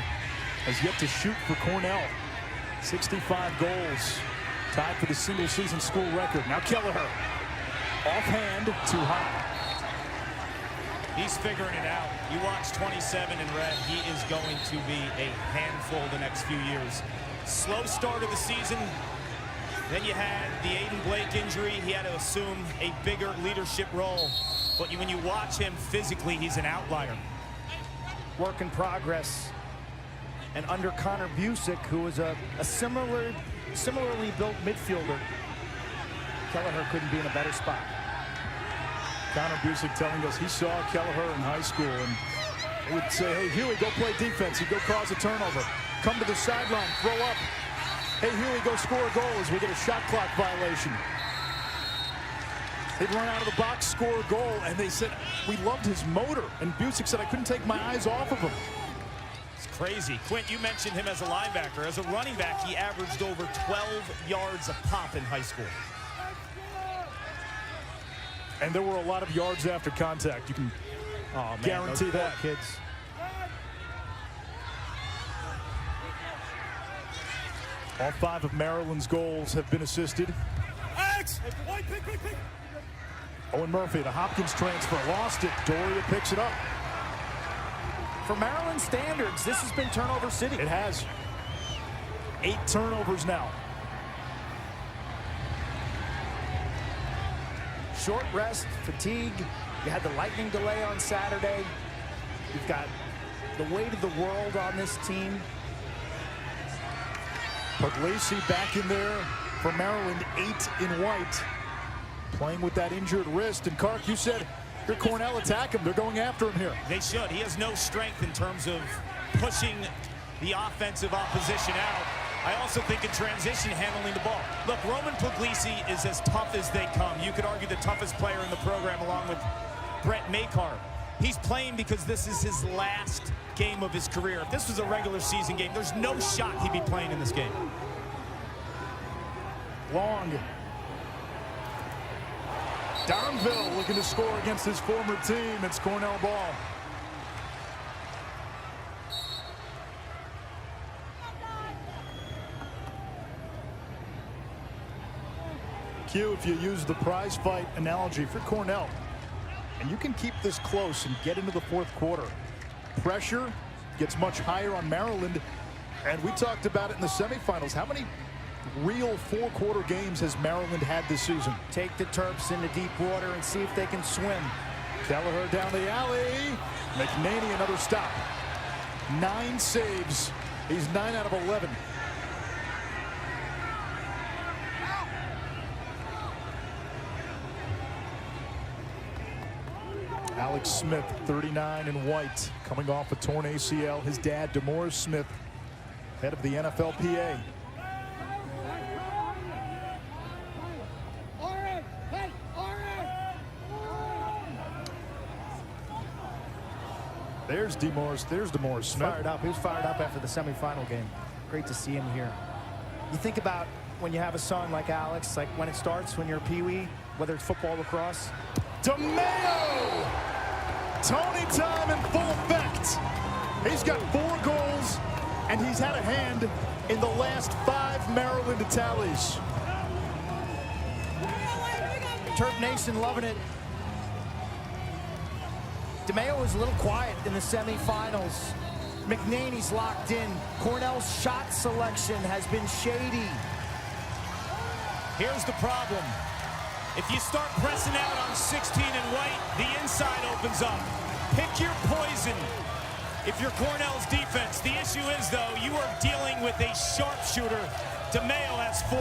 B: has yet to shoot for Cornell. 65 goals. Tied for the single season school record. Now Kelleher. Offhand, too high.
D: He's figuring it out. You watch 27 in red. He is going to be a handful the next few years. Slow start of the season. Then you had the Aiden Blake injury. He had to assume a bigger leadership role. But when you watch him physically, he's an outlier.
C: Work in progress. And under Connor Busick, who was a similarly built midfielder, Kelleher couldn't be in a better spot.
B: Connor Busick telling us he saw Kelleher in high school and he would say, hey, Huey, go play defense. He'd go cause a turnover. Come to the sideline, throw up. Hey, Huey, go score a goal as we get a shot clock violation. He'd run out of the box, score a goal, and they said, we loved his motor. And Busick said, I couldn't take my eyes off of him.
D: It's crazy. Quint, you mentioned him as a linebacker. As a running back, he averaged over 12 yards a pop in high school.
B: And there were a lot of yards after contact. You can guarantee that,
C: kids.
B: All 5 of Maryland's goals have been assisted. Owen Murphy, the Hopkins transfer, lost it. Doria picks it up.
C: For Maryland standards, this has been turnover city.
B: It has. 8 turnovers now.
C: Short rest, fatigue. You had the lightning delay on Saturday. You've got the weight of the world on this team.
B: Puglisi back in there for Maryland, 8 in white. Playing with that injured wrist. And Kark, you said your Cornell attack him. They're going after him here.
D: They should. He has no strength in terms of pushing the offensive opposition out. I also think in transition, handling the ball. Look, Roman Puglisi is as tough as they come. You could argue the toughest player in the program along with Brett Makar. He's playing because this is his last game of his career. If this was a regular season game, there's no shot he'd be playing in this game.
B: Long. Donville looking to score against his former team. It's Cornell ball. Q, if you use the prize fight analogy for Cornell, and you can keep this close and get into the 4th quarter, pressure gets much higher on Maryland, and we talked about it in the semifinals. How many real 4-quarter games has Maryland had this season?
C: Take the Terps into deep water and see if they can swim.
B: Kelleher down the alley. McNaney another stop. 9 saves. He's 9 out of 11. Alex Smith, 39 in white, coming off a torn ACL. His dad, DeMaurice Smith, head of the NFLPA. There's DeMaurice Smith.
C: Fired up. He was fired up after the semifinal game. Great to see him here. You think about when you have a son like Alex, like when it starts, when you're a peewee, whether it's football, lacrosse.
B: DeMayo! Tony time in full effect. He's got 4 goals, and he's had a hand in the last 5 Maryland tallies.
C: Terp Nation loving it. DeMayo was a little quiet in the semifinals. McNaney's locked in. Cornell's shot selection has been shady.
D: Here's the problem. If you start pressing out on 16 in white, the inside opens up. Pick your poison. If you're Cornell's defense, the issue is, though, you are dealing with a sharpshooter. DeMayo has 4.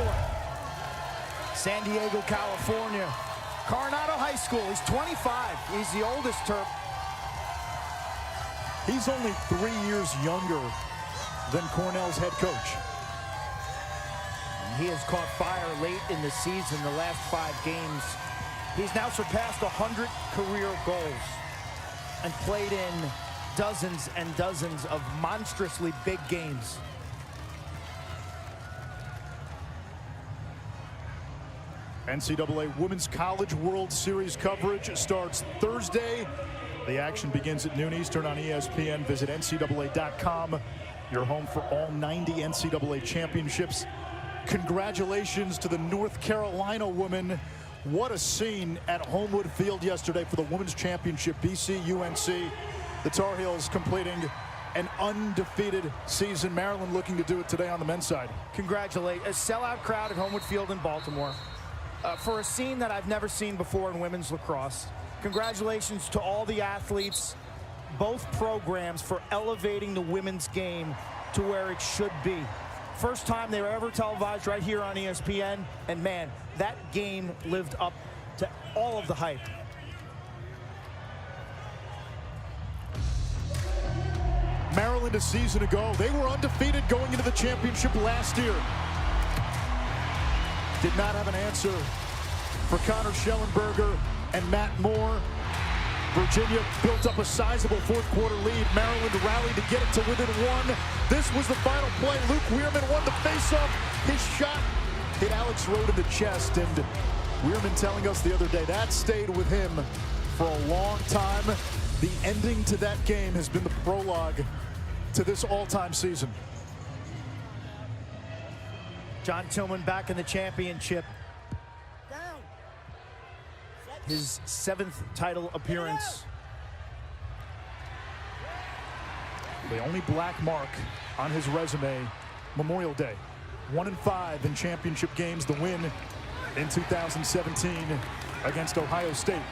C: San Diego, California. Coronado High School. He's 25. He's the oldest Terp.
B: He's only 3 years younger than Cornell's head coach.
C: He has caught fire late in the season, the last 5 games. He's now surpassed 100 career goals and played in dozens and dozens of monstrously big games.
B: NCAA Women's College World Series coverage starts Thursday. The action begins at noon Eastern on ESPN. Visit NCAA.com, your home for all 90 NCAA championships. Congratulations to the North Carolina women. What a scene at Homewood Field yesterday for the women's championship. BC-UNC. The Tar Heels completing an undefeated season. Maryland looking to do it today on the men's side.
C: Congratulate a sellout crowd at Homewood Field in Baltimore for a scene that I've never seen before in women's lacrosse. Congratulations to all the athletes, both programs, for elevating the women's game to where it should be. First time they were ever televised right here on ESPN, and man, that game lived up to all of the hype.
B: Maryland a season ago, they were undefeated going into the championship last year. Did not have an answer for Connor Schellenberger and Matt Moore. Virginia built up a sizable fourth quarter lead. Maryland rallied to get it to within one. This was the final play. Luke Weirman won the faceoff. His shot hit Alex Rode in the chest, and Weirman telling us the other day that stayed with him for a long time. The ending to that game has been the prologue to this all-time season.
C: John Tillman back in the championship. His 7th title appearance.
B: The only black mark on his resume, Memorial Day. 1-5 in championship games. The win in 2017 against Ohio State.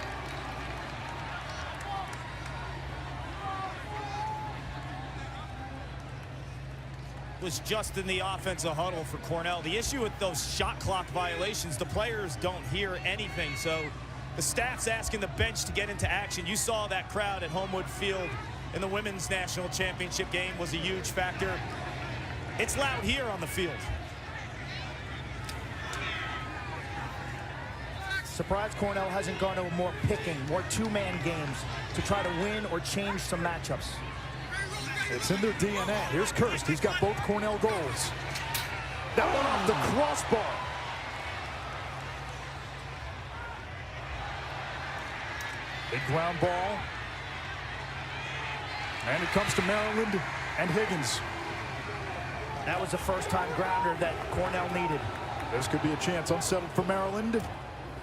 D: Was just in the offensive huddle for Cornell. The issue with those shot clock violations, the players don't hear anything, so the staff's asking the bench to get into action. You saw that crowd at Homewood Field in the women's national championship game was a huge factor. It's loud here on the field.
C: Surprised Cornell hasn't gone to more picking, more two-man games to try to win or change some matchups.
B: It's in their DNA. Here's Kirst. He's got both Cornell goals. That one off the crossbar. Big ground ball. And it comes to Maryland and Higgins.
C: That was the first-time grounder that Cornell needed.
B: This could be a chance. Unsettled for Maryland.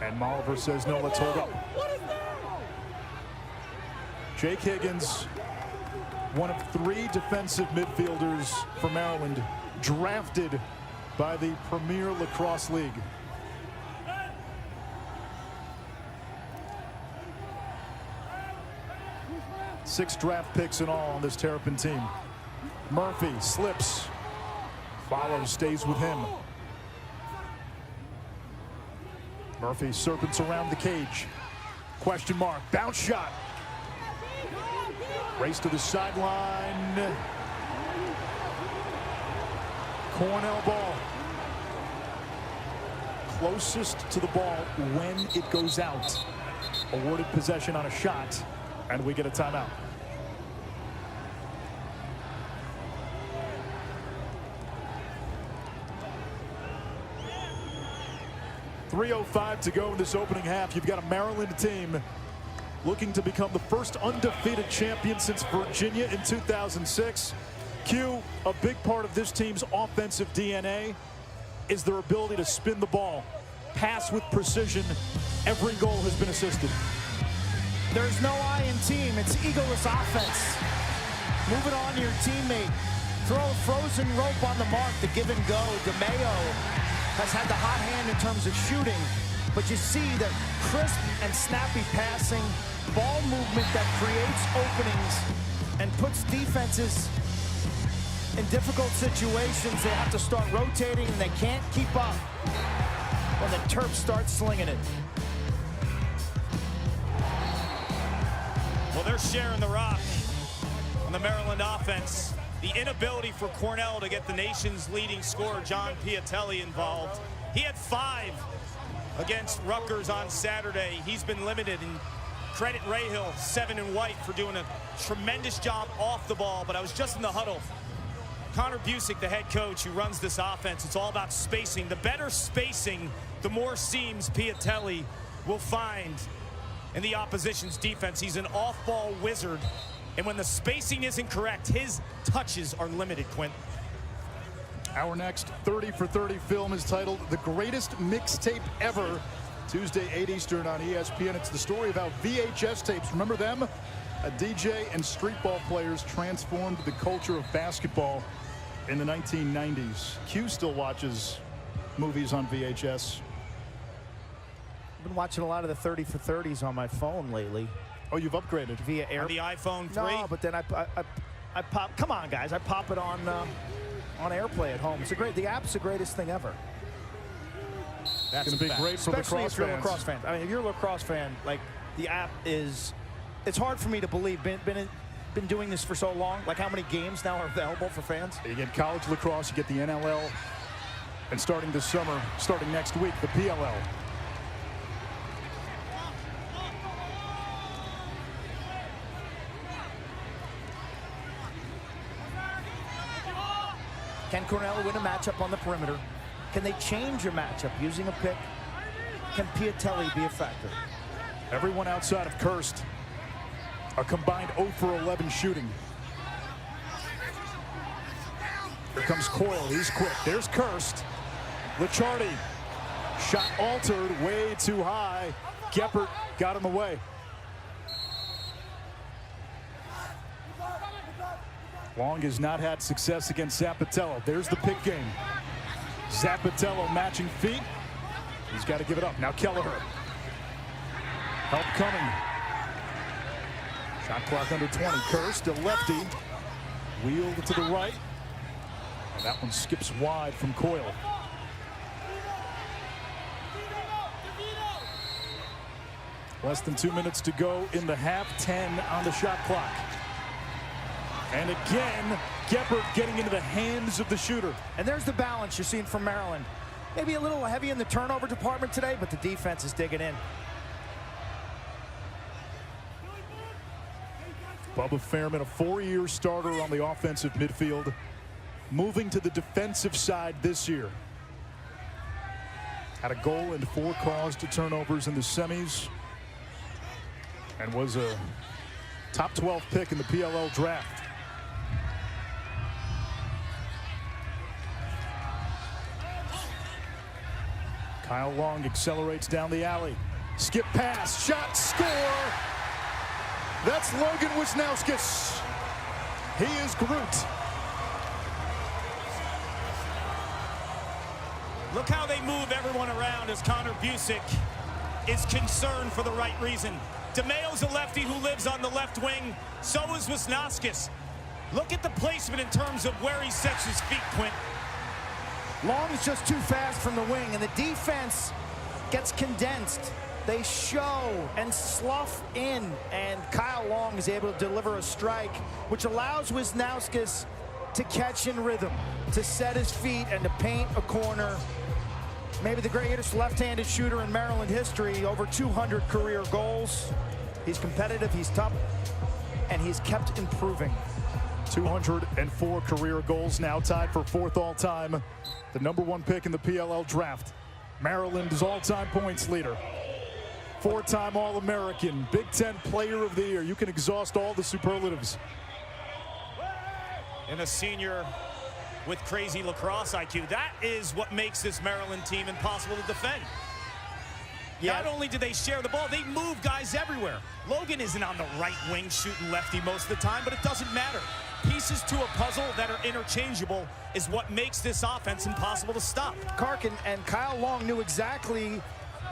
B: And Oliver says, no, let's hold up. Jake Higgins, one of 3 defensive midfielders for Maryland, drafted by the Premier Lacrosse League. Six draft picks in all on this Terrapin team. Murphy slips, follows, stays with him. Murphy serpents around the cage. Question mark, bounce shot. Race to the sideline. Cornell ball. Closest to the ball when it goes out. Awarded possession on a shot, and we get a timeout. .305 to go in this opening half. You've got a Maryland team looking to become the first undefeated champion since Virginia in 2006. Q, a big part of this team's offensive DNA is their ability to spin the ball, pass with precision. Every goal has been assisted.
C: There's no I in team. It's egoless offense. Move it on to your teammate. Throw a frozen rope on the mark, the give and go. DeMayo has had the hot hand in terms of shooting, but you see that crisp and snappy passing, ball movement that creates openings and puts defenses in difficult situations. They have to start rotating and they can't keep up when the Terps start slinging it.
D: Well, they're sharing the rock on the Maryland offense. The inability for Cornell to get the nation's leading scorer, John Piatelli, involved. He had 5 against Rutgers on Saturday. He's been limited, and credit Rahill, 7 and White, for doing a tremendous job off the ball. But I was just in the huddle. Connor Busick, the head coach who runs this offense, it's all about spacing. The better spacing, the more seams Piatelli will find in the opposition's defense. He's an off-ball wizard. And when the spacing isn't correct, his touches are limited, Quint.
B: Our next 30 for 30 film is titled The Greatest Mixtape Ever. Tuesday, 8 Eastern on ESPN. It's the story of how VHS tapes, remember them? A DJ and street ball players transformed the culture of basketball in the 1990s. Q still watches movies on VHS.
C: I've been watching a lot of the 30 for 30s on my phone lately.
B: Oh, you've upgraded
C: via air.
D: On the iPhone 3?
C: No, but then I pop. Come on, guys! I pop it on AirPlay at home. It's the app's the greatest thing ever.
B: That's going to be great for
C: especially
B: lacrosse
C: if you're a
B: fans.
C: lacrosse fan. I mean, if you're a lacrosse fan, like the app is. It's hard for me to believe. Been doing this for so long. Like how many games now are available for fans?
B: You get college lacrosse, you get the NLL, and starting this summer, starting next week, the PLL.
C: Can Cornell win a matchup on the perimeter? Can they change a matchup using a pick? Can Piatelli be a factor?
B: Everyone outside of Kirst, a combined 0 for 11 shooting. Here comes Coyle. He's quick. There's Kirst. Licciardi. Shot altered way too high. Geppert got in the way. Long has not had success against Zappitello. There's the pick game. Zappitello matching feet. He's got to give it up. Now Kelleher. Help coming. Shot clock under 20. Kirst, a lefty. Wheeled to the right. And that one skips wide from Coyle. Less than 2 minutes to go in the half. 10 on the shot clock. And again, Geppert getting into the hands of the shooter.
C: And there's the balance you're seeing from Maryland. Maybe a little heavy in the turnover department today, but the defense is digging in.
B: Bubba Fairman, a 4-year starter on the offensive midfield, moving to the defensive side this year. Had a goal and 4 caused turnovers in the semis, and was a top 12 pick in the PLL draft. Kyle Long accelerates down the alley. Skip pass, shot, score. That's Logan Wisnauskas. He is Groot.
D: Look how they move everyone around as Connor Busick is concerned for the right reason. DeMayo's a lefty who lives on the left wing. So is Wisnauskas. Look at the placement in terms of where he sets his feet, Quint.
C: Long is just too fast from the wing, and the defense gets condensed. They show and slough in, and Kyle Long is able to deliver a strike, which allows Wisnauskas to catch in rhythm, to set his feet, and to paint a corner. Maybe the greatest left-handed shooter in Maryland history, over 200 career goals. He's competitive, he's tough, and he's kept improving.
B: 204 career goals, now tied for 4th all-time. The #1 pick in the PLL draft. Maryland's all-time points leader. 4-time All-American, Big Ten Player of the Year. You can exhaust all the superlatives.
D: And a senior with crazy lacrosse IQ. That is what makes this Maryland team impossible to defend. Yeah. Not only do they share the ball, they move guys everywhere. Logan isn't on the right wing shooting lefty most of the time, but it doesn't matter. Pieces to a puzzle that are interchangeable is what makes this offense impossible to stop.
C: Karkin and Kyle Long knew exactly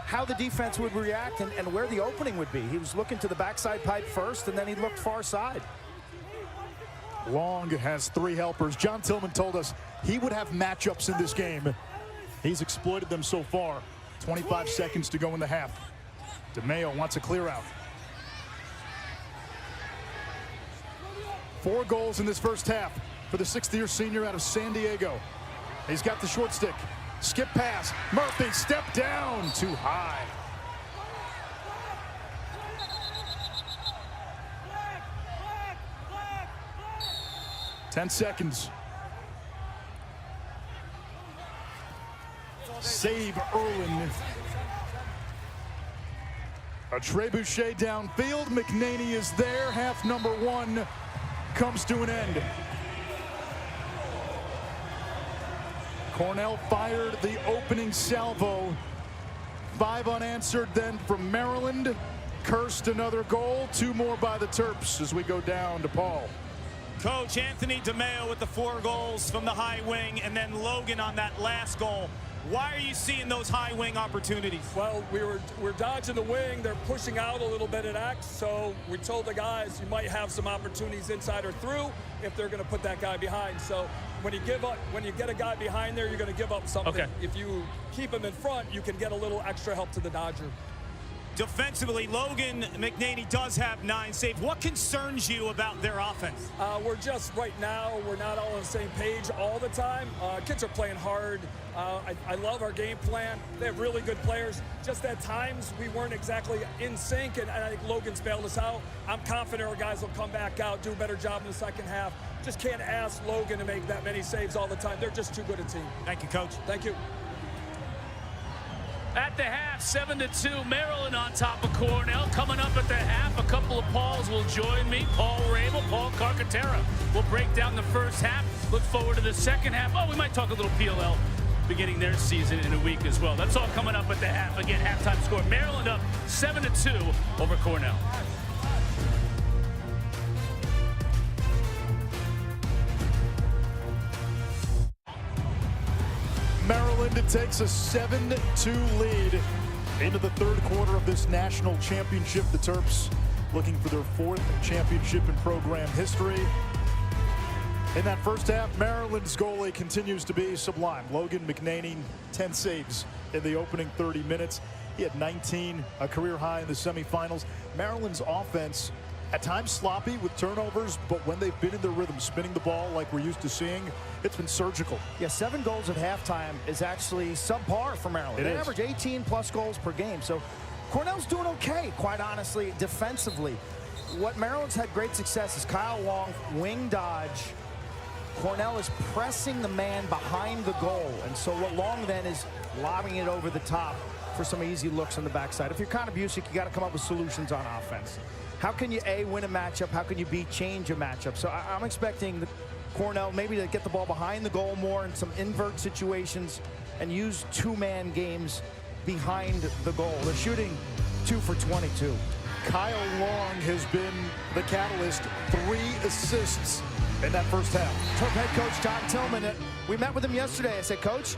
C: how the defense would react and where the opening would be. He was looking to the backside pipe first, and then he looked far side.
B: Long has 3 helpers. John Tillman told us he would have matchups in this game. He's exploited them so far. 25 seconds to go in the half. DeMayo wants a clear out. 4 goals in this first half for the 6th-year senior out of San Diego. He's got the short stick. Skip pass. Murphy, step down, too high. Ten seconds. Save Erlin. A trebuchet downfield. McNaney is there. Half #1 comes to an end. Cornell fired the opening salvo. 5 unanswered then from Maryland. Kirst another goal. 2 more by the Terps as we go down to Paul.
D: Coach Anthony DeMayo with the 4 goals from the high wing, and then Logan on that last goal. Why are you seeing those high wing opportunities?
I: Well, we're dodging the wing. They're pushing out a little bit at X, so we told the guys you might have some opportunities inside or through if they're going to put that guy behind. So when you get a guy behind there, you're going to give up something.
H: Okay.
I: If you keep him in front, you can get a little extra help to the Dodger.
D: Defensively, Logan McNaney does have 9 saves. What concerns you about their offense?
I: We're just, right now, we're not all on the same page all the time. Kids are playing hard. I love our game plan. They have really good players. Just at times, we weren't exactly in sync, and I think Logan's bailed us out. I'm confident our guys will come back out, do a better job in the second half. Just can't ask Logan to make that many saves all the time. They're just too good a team.
D: Thank you, Coach.
I: Thank you.
H: At the half, 7-2, Maryland on top of Cornell. Coming up at the half, a couple of Pauls will join me. Paul Rabel, Paul Carcaterra will break down the first half. Look forward to the second half. Oh, we might talk a little PLL beginning their season in a week as well. That's all coming up at the half. Again, halftime score, Maryland up 7-2 over Cornell.
B: Maryland takes a 7-2 lead into the third quarter of this national championship. The Terps looking for their 4th championship in program history. In that first half, Maryland's goalie continues to be sublime. Logan McNaney, 10 saves in the opening 30 minutes. He had 19, a career high in the semifinals. Maryland's offense at times sloppy with turnovers, but when they've been in their rhythm, spinning the ball like we're used to seeing, it's been surgical.
C: Yeah, 7 goals at halftime is actually subpar for Maryland. They average 18+ goals per game. So Cornell's doing okay, quite honestly, defensively. What Maryland's had great success is Kyle Long, wing dodge. Cornell is pressing the man behind the goal. And so what Long then is lobbing it over the top for some easy looks on the backside. If you're kind of Busick, you got to come up with solutions on offense. How can you, A, win a matchup? How can you, B, change a matchup? So I'm expecting the Cornell maybe to get the ball behind the goal more in some invert situations and use 2-man games behind the goal. They're shooting 2 for 22.
B: Kyle Long has been the catalyst, 3 assists in that first half.
C: Terp head coach John Tillman, we met with him yesterday. I said, Coach,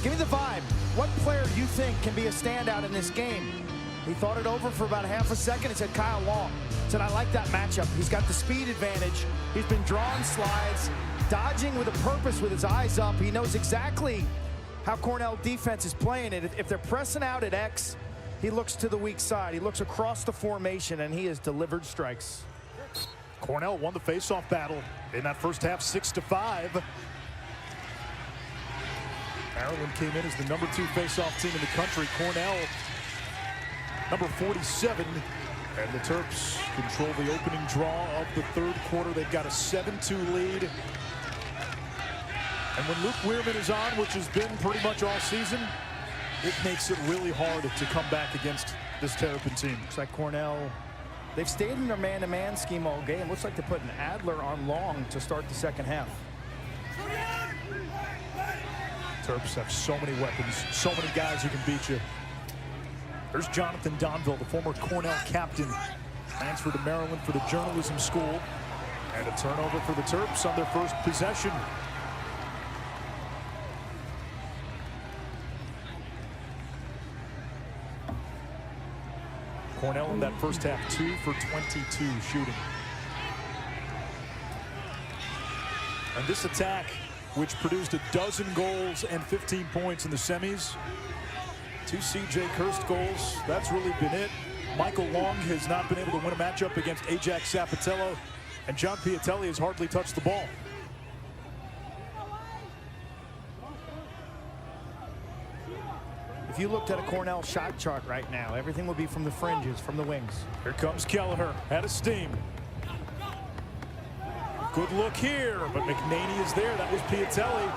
C: give me the vibe. What player do you think can be a standout in this game? He thought it over for about half a second and said, Kyle Long. Said, I like that matchup. He's got the speed advantage. He's been drawing slides, dodging with a purpose with his eyes up. He knows exactly how Cornell defense is playing it. If they're pressing out at X, he looks to the weak side. He looks across the formation, and he has delivered strikes.
B: Cornell won the faceoff battle in that first half, 6-5. Maryland came in as the #2 faceoff team in the country. Cornell, number 47. And the Terps control the opening draw of the third quarter. They've got a 7-2 lead. And when Luke Weirman is on, which has been pretty much all season, it makes it really hard to come back against this Terrapin team.
C: Looks like Cornell, they've stayed in their man-to-man scheme all game. Looks like they put an Adler on Long to start the second half.
B: Terps have so many weapons, so many guys who can beat you. There's Jonathan Donville, the former Cornell captain, transferred to Maryland for the journalism school. And a turnover for the Terps on their first possession. Cornell in that first half, 2 for 22 shooting. And this attack, which produced 12 goals and 15 points in the semis, 2 C.J. Kirst goals, that's really been it. Michael Long has not been able to win a matchup against Ajax Sapatello, and John Piatelli has hardly touched the ball.
C: If you looked at a Cornell shot chart right now, everything would be from the fringes, from the wings.
B: Here comes Kelleher, out of steam. Good look here, but McNaney is there. That was Piatelli.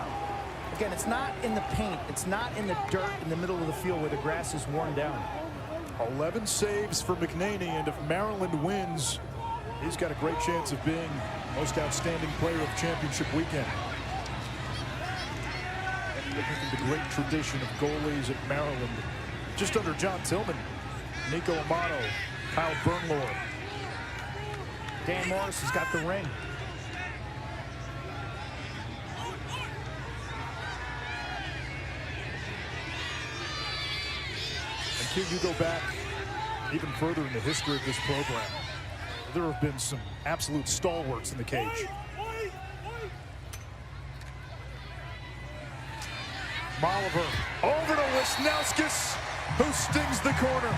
C: Again, it's not in the paint. It's not in the dirt in the middle of the field where the grass is worn down.
B: 11 saves for McNaney, and if Maryland wins, he's got a great chance of being most outstanding player of championship weekend. And looking at the great tradition of goalies at Maryland, just under John Tillman, Nico Amato, Kyle Bernlohr.
C: Dan Morris has got the ring.
B: You go back even further in the history of this program, there have been some absolute stalwarts in the cage. Moliver over to Wisnauskas, who stings the corner.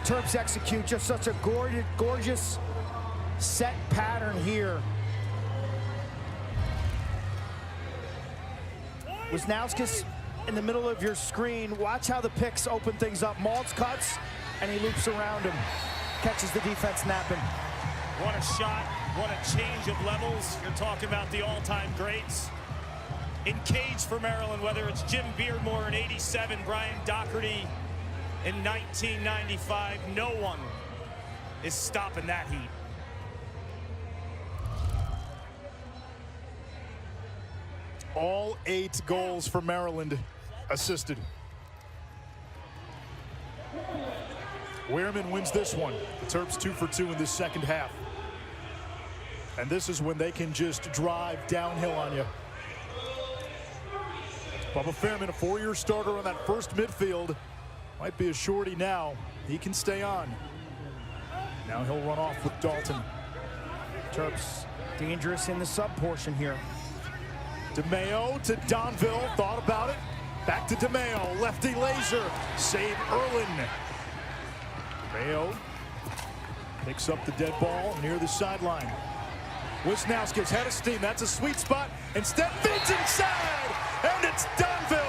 C: Terps execute just such a gorgeous set pattern here. Wisnauskas in the middle of your screen. Watch how the picks open things up. Maltz cuts, and he loops around him. Catches the defense napping.
D: What a shot, what a change of levels. You're talking about the all-time greats. In cage for Maryland, whether it's Jim Beardmore in '87, Brian Doherty in 1995, no one is stopping that heat.
B: All 8 goals for Maryland assisted. Wehrman wins this one. The Terps 2 for 2 in the second half. And this is when they can just drive downhill on you. Bubba Fairman, a 4-year starter on that first midfield. Might be a shorty now. He can stay on. Now he'll run off with Dalton.
C: Terps dangerous in the sub portion here.
B: DeMeo to Donville, thought about it. Back to DeMeo, lefty laser, save Erlin. DeMeo picks up the dead ball near the sideline. Wisnauskas head of steam, that's a sweet spot. Instead, feeds inside, and it's Donville.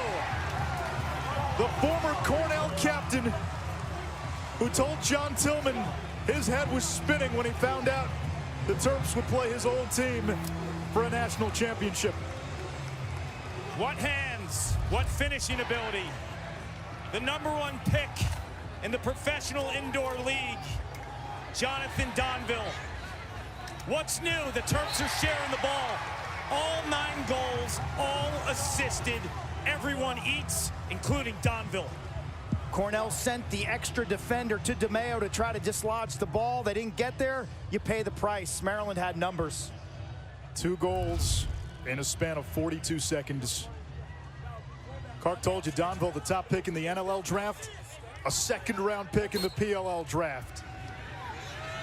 B: The former Cornell captain who told John Tillman his head was spinning when he found out the Terps would play his old team for a national championship.
D: What hands, what finishing ability. The #1 pick in the Professional Indoor League, Jonathan Donville. What's new? The Terps are sharing the ball. All 9 goals, all assisted. Everyone eats, including Donville.
C: Cornell sent the extra defender to DeMeo to try to dislodge the ball. They didn't get there. You pay the price. Maryland had numbers.
B: 2 goals in a span of 42 seconds. Clark told you Donville, the top pick in the NLL draft, a 2nd-round pick in the PLL draft.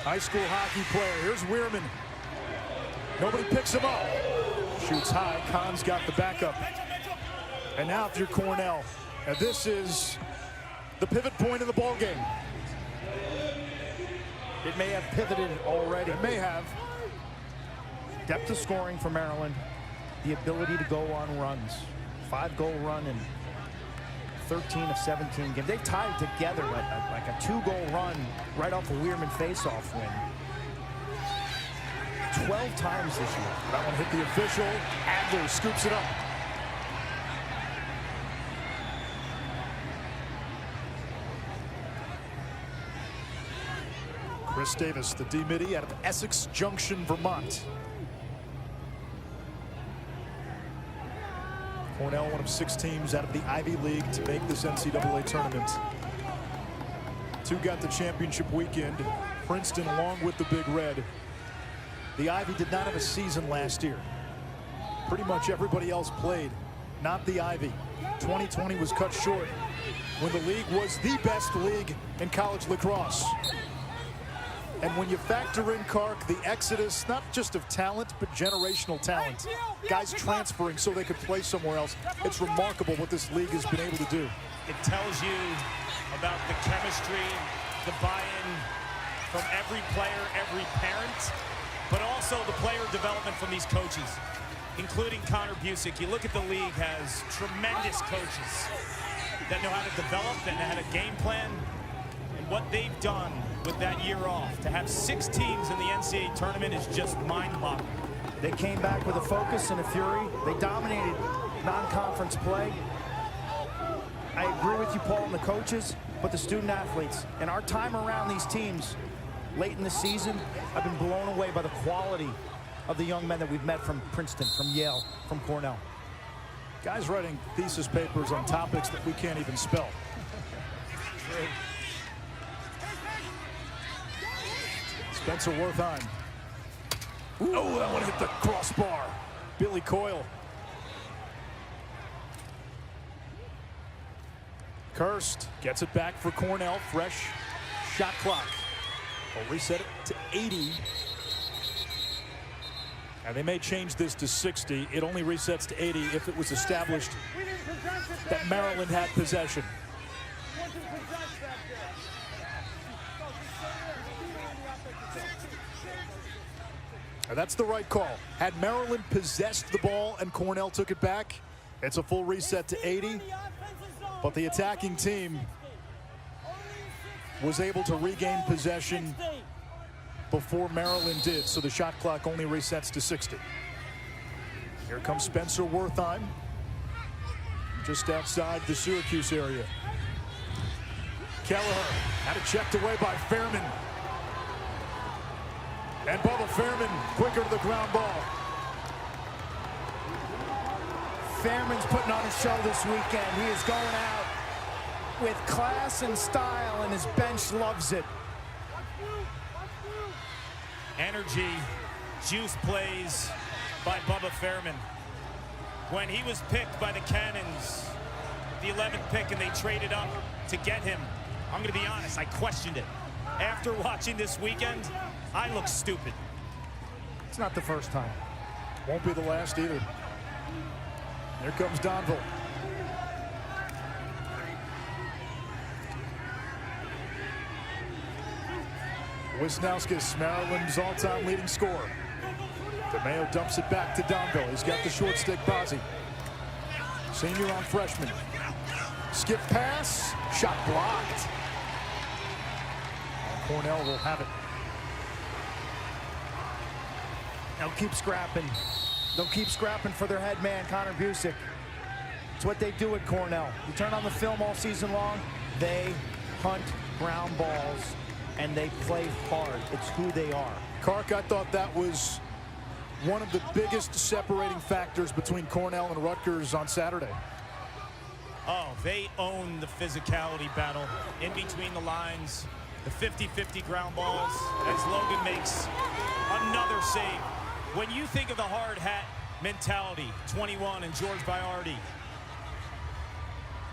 B: High school hockey player. Here's Wehrman. Nobody picks him up. Shoots high. Kahn's got the backup. And now if you're Cornell, and this is the pivot point of the ball game.
C: It may have pivoted already.
B: It may have.
C: Depth of scoring for Maryland. The ability to go on runs. 5-goal run in 13 of 17 games. They've tied together like a 2-goal run right off a Wehrman faceoff win. 12 times this year.
B: That one hit the official. Adler scoops it up. Chris Davis, the D-Midi out of Essex Junction, Vermont. Cornell, one of 6 teams out of the Ivy League to make this NCAA tournament. 2 got the championship weekend. Princeton along with the Big Red. The Ivy did not have a season last year. Pretty much everybody else played, not the Ivy. 2020 was cut short when the league was the best league in college lacrosse. And when you factor in, Clark, the exodus, not just of talent, but generational talent. Guys transferring so they could play somewhere else. It's remarkable what this league has been able to do.
D: It tells you about the chemistry, the buy-in from every player, every parent, but also the player development from these coaches, including Connor Busick. You look at the league has tremendous coaches that know how to develop, that know how to game plan, and what they've done with that year off. To have 6 teams in the NCAA tournament is just mind-boggling.
C: They came back with a focus and a fury. They dominated non-conference play. I agree with you, Paul, and the coaches, but the student athletes. And our time around these teams late in the season, I've been blown away by the quality of the young men that we've met from Princeton, from Yale, from Cornell.
B: Guys writing thesis papers on topics that we can't even spell. Spencer Wertheim. Oh, that one hit the crossbar. Billy Coyle. Kirst gets it back for Cornell. Fresh shot clock. We'll reset it to 80. And they may change this to 60. It only resets to 80 if it was established that Maryland had possession. That's the right call. Had Maryland possessed the ball and Cornell took it back, it's a full reset to 80. But the attacking team was able to regain possession before Maryland did, so the shot clock only resets to 60. Here comes Spencer Wertheim, just outside the Syracuse area. Kelleher had it checked away by Fairman. And Bubba Fairman quicker to the ground ball.
C: Fairman's putting on a show this weekend. He is going out with class and style, and his bench loves it.
D: Energy, juice plays by Bubba Fairman. When he was picked by the Cannons, the 11th pick, and they traded up to get him, I'm going to be honest, I questioned it. After watching this weekend, I look stupid.
C: It's not the first time.
B: Won't be the last either. Here comes Donville. Wisnauskas, Maryland's all-time leading scorer. DeMayo dumps it back to Donville. He's got the short stick, Bozzi. Senior on freshman. Skip pass, shot blocked. Cornell will have it.
C: They'll keep scrapping. They'll keep scrapping for their head man, Connor Busick. It's what they do at Cornell. You turn on the film all season long, they hunt ground balls, and they play hard. It's who they are.
B: Kark, I thought that was one of the biggest separating factors between Cornell and Rutgers on Saturday.
D: Oh, they own the physicality battle in between the lines. The 50-50 ground balls as Logan makes another save. When you think of the hard hat mentality, 21 and George Bayardi,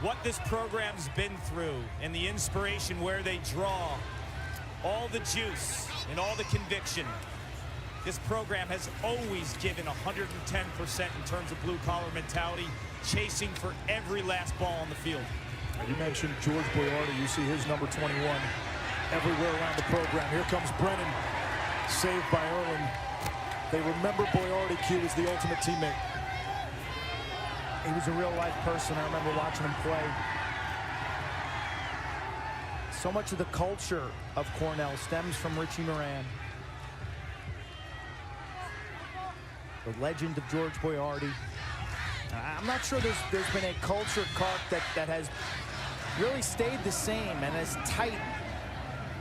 D: what this program's been through and the inspiration where they draw all the juice and all the conviction, this program has always given 110% in terms of blue-collar mentality, chasing for every last ball on the field.
B: You mentioned George Boyardi. You see his number 21 everywhere around the program. Here comes Brennan, saved by Erlin. They remember Boyardi Q as the ultimate teammate.
C: He was a real-life person. I remember watching him play. So much of the culture of Cornell stems from Richie Moran. The legend of George Boyardi. I'm not sure there's been a culture, Kark, that has really stayed the same and as tight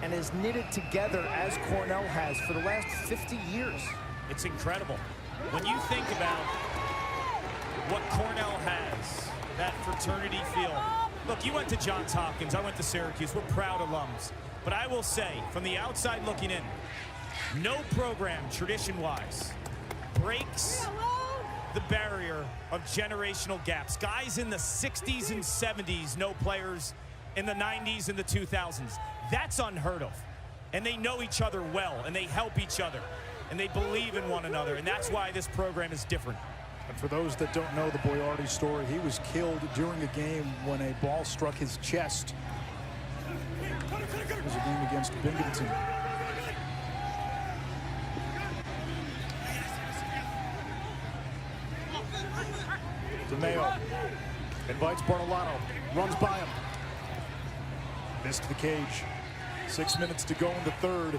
C: and as knitted together as Cornell has for the last 50 years.
D: It's incredible. When you think about what Cornell has, that fraternity feel. Look, you went to Johns Hopkins, I went to Syracuse. We're proud alums. But I will say, from the outside looking in, no program, tradition-wise, breaks the barrier of generational gaps. Guys in the 60s and 70s know players in the 90s and the 2000s. That's unheard of. And they know each other well, and they help each other, and they believe in one another, and that's why this program is different.
B: And for those that don't know the Boyardi story, he was killed during a game when a ball struck his chest. It was a game against Binghamton. DeMayo invites Bartolano, runs by him. Missed the cage. 6 minutes to go in the third.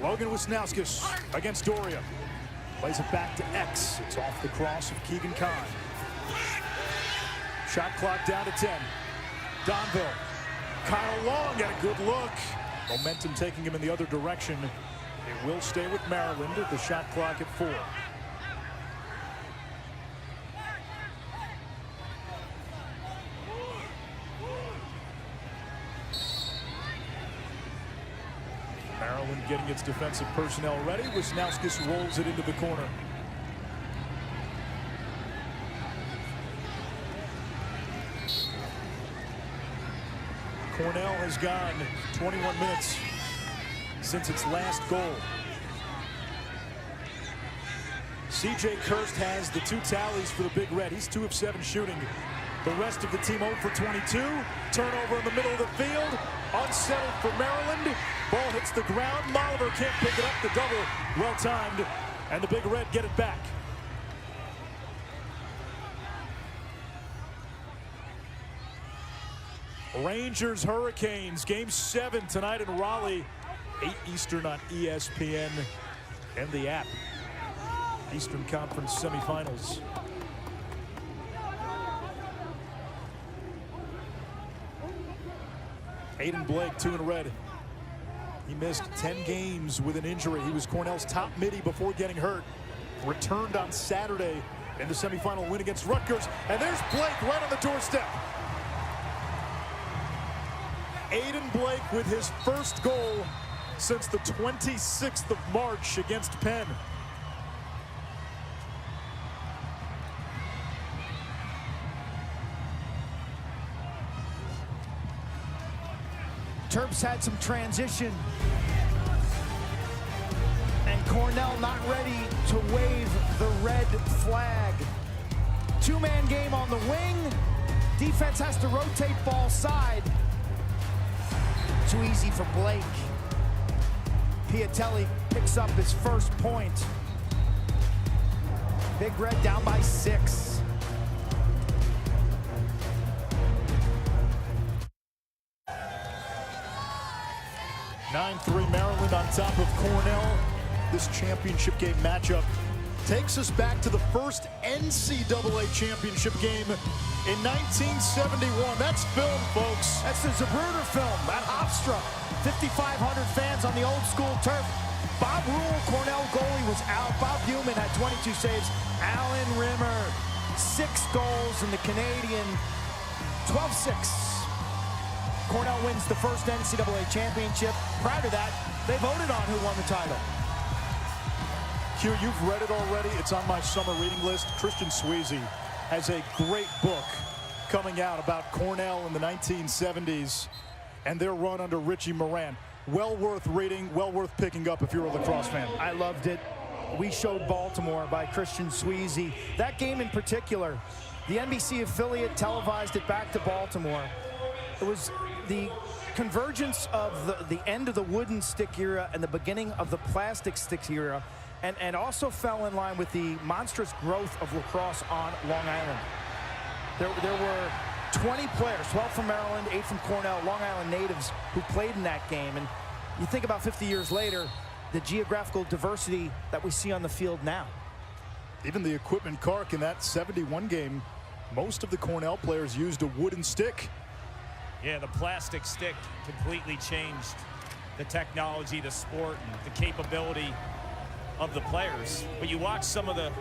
B: Logan Wisnauskas against Doria. Plays it back to X. It's off the cross of Keegan Kahn. Shot clock down to 10. Donville. Kyle Long got a good look. Momentum taking him in the other direction. It will stay with Maryland at the shot clock at 4. Maryland getting its defensive personnel ready. Wisnauskas rolls it into the corner. Cornell has gone 21 minutes since its last goal. C.J. Kirst has the 2 tallies for the Big Red. He's 2 of 7 shooting. The rest of the team 0 for 22. Turnover in the middle of the field. Unsettled for Maryland. Ball hits the ground. Molitor can't pick it up. The double well timed. And the Big Red get it back. Rangers Hurricanes. Game 7 tonight in Raleigh. 8 Eastern on ESPN and the app. Eastern Conference semifinals. Aiden Blake, 2 in red. He missed 10 games with an injury. He was Cornell's top midi before getting hurt. Returned on Saturday in the semifinal win against Rutgers. And there's Blake right on the doorstep. Aiden Blake with his first goal since the 26th of March against Penn.
C: Terps had some transition. And Cornell not ready to wave the red flag. 2-man game on the wing. Defense has to rotate ball side. Too easy for Blake. Piatelli picks up his first point. Big Red down by 6.
B: 9-3 Maryland on top of Cornell. This championship game matchup takes us back to the first NCAA championship game in 1971. That's film, folks.
C: That's the Zapruder film at Hofstra. 5,500 fans on the old school turf. Bob Rule, Cornell goalie, was out. Bob Heumann had 22 saves. Alan Rimmer, 6 goals in the Canadian. 12-6. Cornell wins the first NCAA championship. Prior to that, they voted on who won the title.
B: Q, you've read it already. It's on my summer reading list. Christian Sweezy has a great book coming out about Cornell in the 1970s and their run under Richie Moran. Well worth reading, well worth picking up if you're a lacrosse fan.
C: I loved it. We Showed Baltimore by Christian Sweezy. That game in particular, the NBC affiliate televised it back to Baltimore. It was the convergence of the end of the wooden stick era and the beginning of the plastic stick era, and also fell in line with the monstrous growth of lacrosse on Long Island. There were 20 players, 12 from Maryland, 8 from Cornell, Long Island natives who played in that game. And you think about 50 years later, the geographical diversity that we see on the field now.
B: Even the equipment Kark in that 71 game, most of the Cornell players used a wooden stick.
D: Yeah, the plastic stick completely changed the technology, the sport, and the capability of the players. But you watch some of the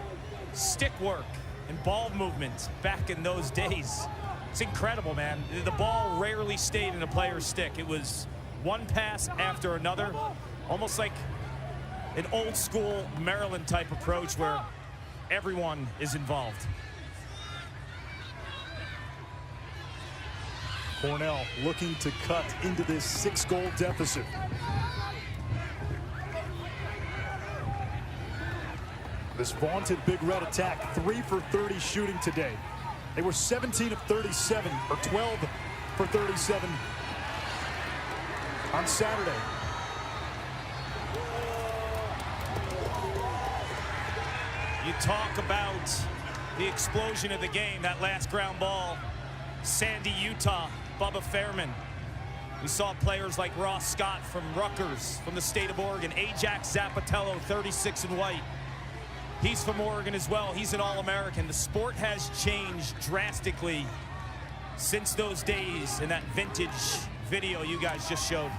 D: stick work and ball movement back in those days. It's incredible, man. The ball rarely stayed in a player's stick. It was one pass after another, almost like an old school Maryland type approach where everyone is involved.
B: Cornell looking to cut into this 6-goal deficit. This vaunted Big Red attack, 3 for 30 shooting today. They were 17 of 37, or 12 for 37 on Saturday.
D: You talk about the explosion of the game, that last ground ball. Sandy, Utah, Bubba Fairman. We saw players like Ross Scott from Rutgers, from the state of Oregon. Ajax Zapatello, 36 in white. He's from Oregon as well. He's an All-American. The sport has changed drastically since those days in that vintage video you guys just showed.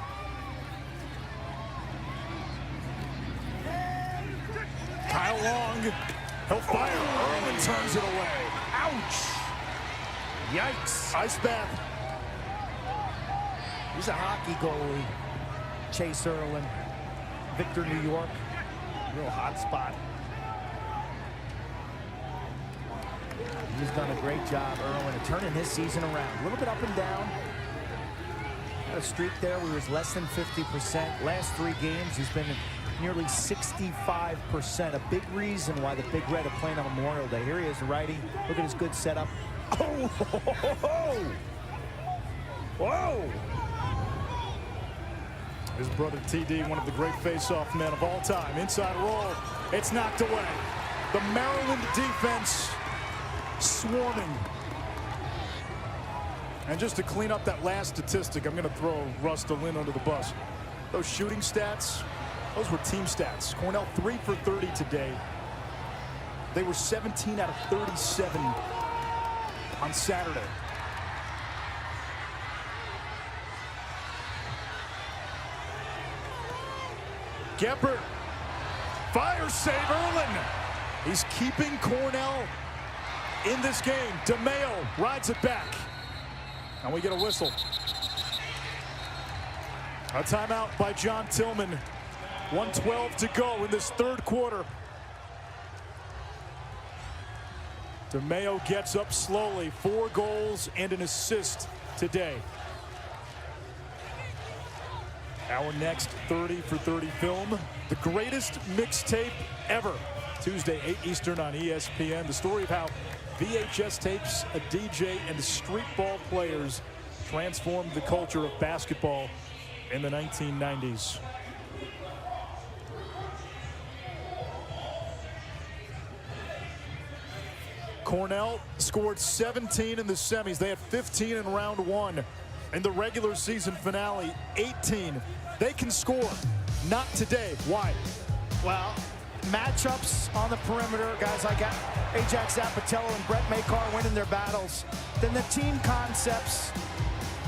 B: Kyle Long, he'll fire. Erwin turns it away. Ouch! Yikes. Ice bath.
C: He's a hockey goalie. Chase Erlin. Victor, New York. Real hot spot. He's done a great job, Erwin, of turning his season around. A little bit up and down. Had a streak there where he was less than 50%. Last 3 games, he's been nearly 65%. A big reason why the Big Red are playing on Memorial Day. Here he is, the righty. Look at his good setup. Oh! Whoa!
B: His brother TD, one of the great face-off men of all time. Inside roll. It's knocked away. The Maryland defense swarming. And just to clean up that last statistic, I'm going to throw Russ DeLin under the bus. Those shooting stats, those were team stats. Cornell 3 for 30 today. They were 17 out of 37 on Saturday. Geppert, fire save, Erlin. He's keeping Cornell in this game. DeMeo rides it back. And we get a whistle. A timeout by John Tillman. 1:12 to go in this third quarter. DeMeo gets up slowly. 4 goals and an assist today. Our next 30 for 30 film, the greatest mixtape ever. Tuesday, 8 Eastern on ESPN. The story of how VHS tapes, a DJ, and street ball players transformed the culture of basketball in the 1990s. Cornell scored 17 in the semis. They had 15 in round 1. In the regular season finale, 18. They can score. Not today. Why?
C: Well, matchups on the perimeter, guys like Ajax Zapatello and Brett Makar winning their battles. Then the team concepts,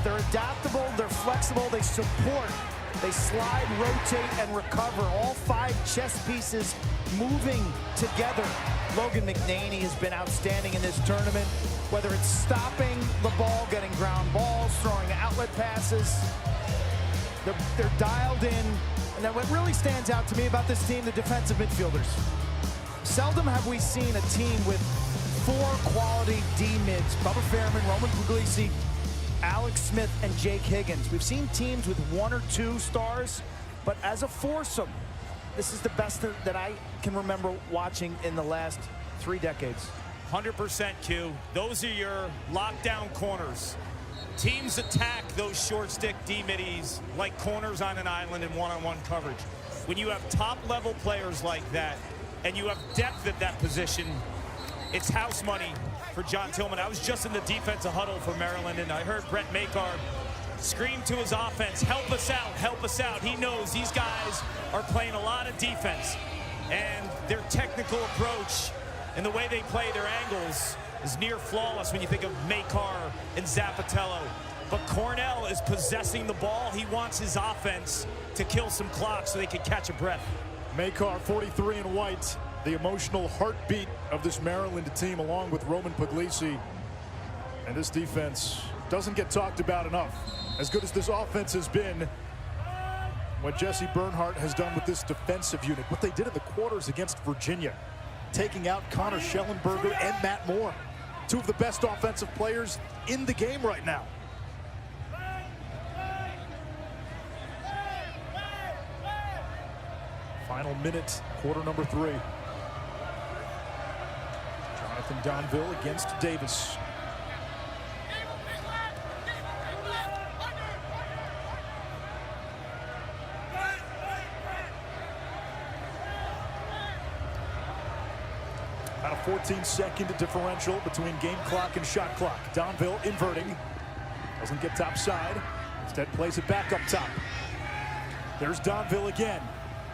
C: they're adaptable, they're flexible, they support, they slide, rotate, and recover. All 5 chess pieces moving together. Logan McNaney has been outstanding in this tournament, whether it's stopping the ball, getting ground balls, throwing outlet passes. They're dialed in. And then what really stands out to me about this team, the defensive midfielders. Seldom have we seen a team with 4 quality D-mids. Bubba Fairman, Roman Puglisi, Alex Smith, and Jake Higgins. We've seen teams with 1 or 2 stars, but as a foursome, this is the best that I can remember watching in the last 3 decades.
D: 100% Q. Those are your lockdown corners. Teams attack those short stick D-middies like corners on an island in one-on-one coverage. When you have top-level players like that and you have depth at that position, it's house money for John Tillman. I was just in the defensive huddle for Maryland, and I heard Brett Makar scream to his offense, help us out, help us out. He knows these guys are playing a lot of defense, and their technical approach and the way they play their angles is near flawless when you think of Makar and Zapatello. But Cornell is possessing the ball. He wants his offense to kill some clock so they can catch a breath.
B: Makar, 43 in white, the emotional heartbeat of this Maryland team, along with Roman Puglisi. And this defense doesn't get talked about enough. As good as this offense has been, what Jesse Bernhardt has done with this defensive unit, what they did in the quarters against Virginia, taking out Connor Schellenberger and Matt Moore, 2 of the best offensive players in the game right now. Final minute, quarter number 3. Jonathan Donville against Davis. About a 14-second differential between game clock and shot clock. Donville inverting. Doesn't get top side. Instead plays it back up top. There's Donville again.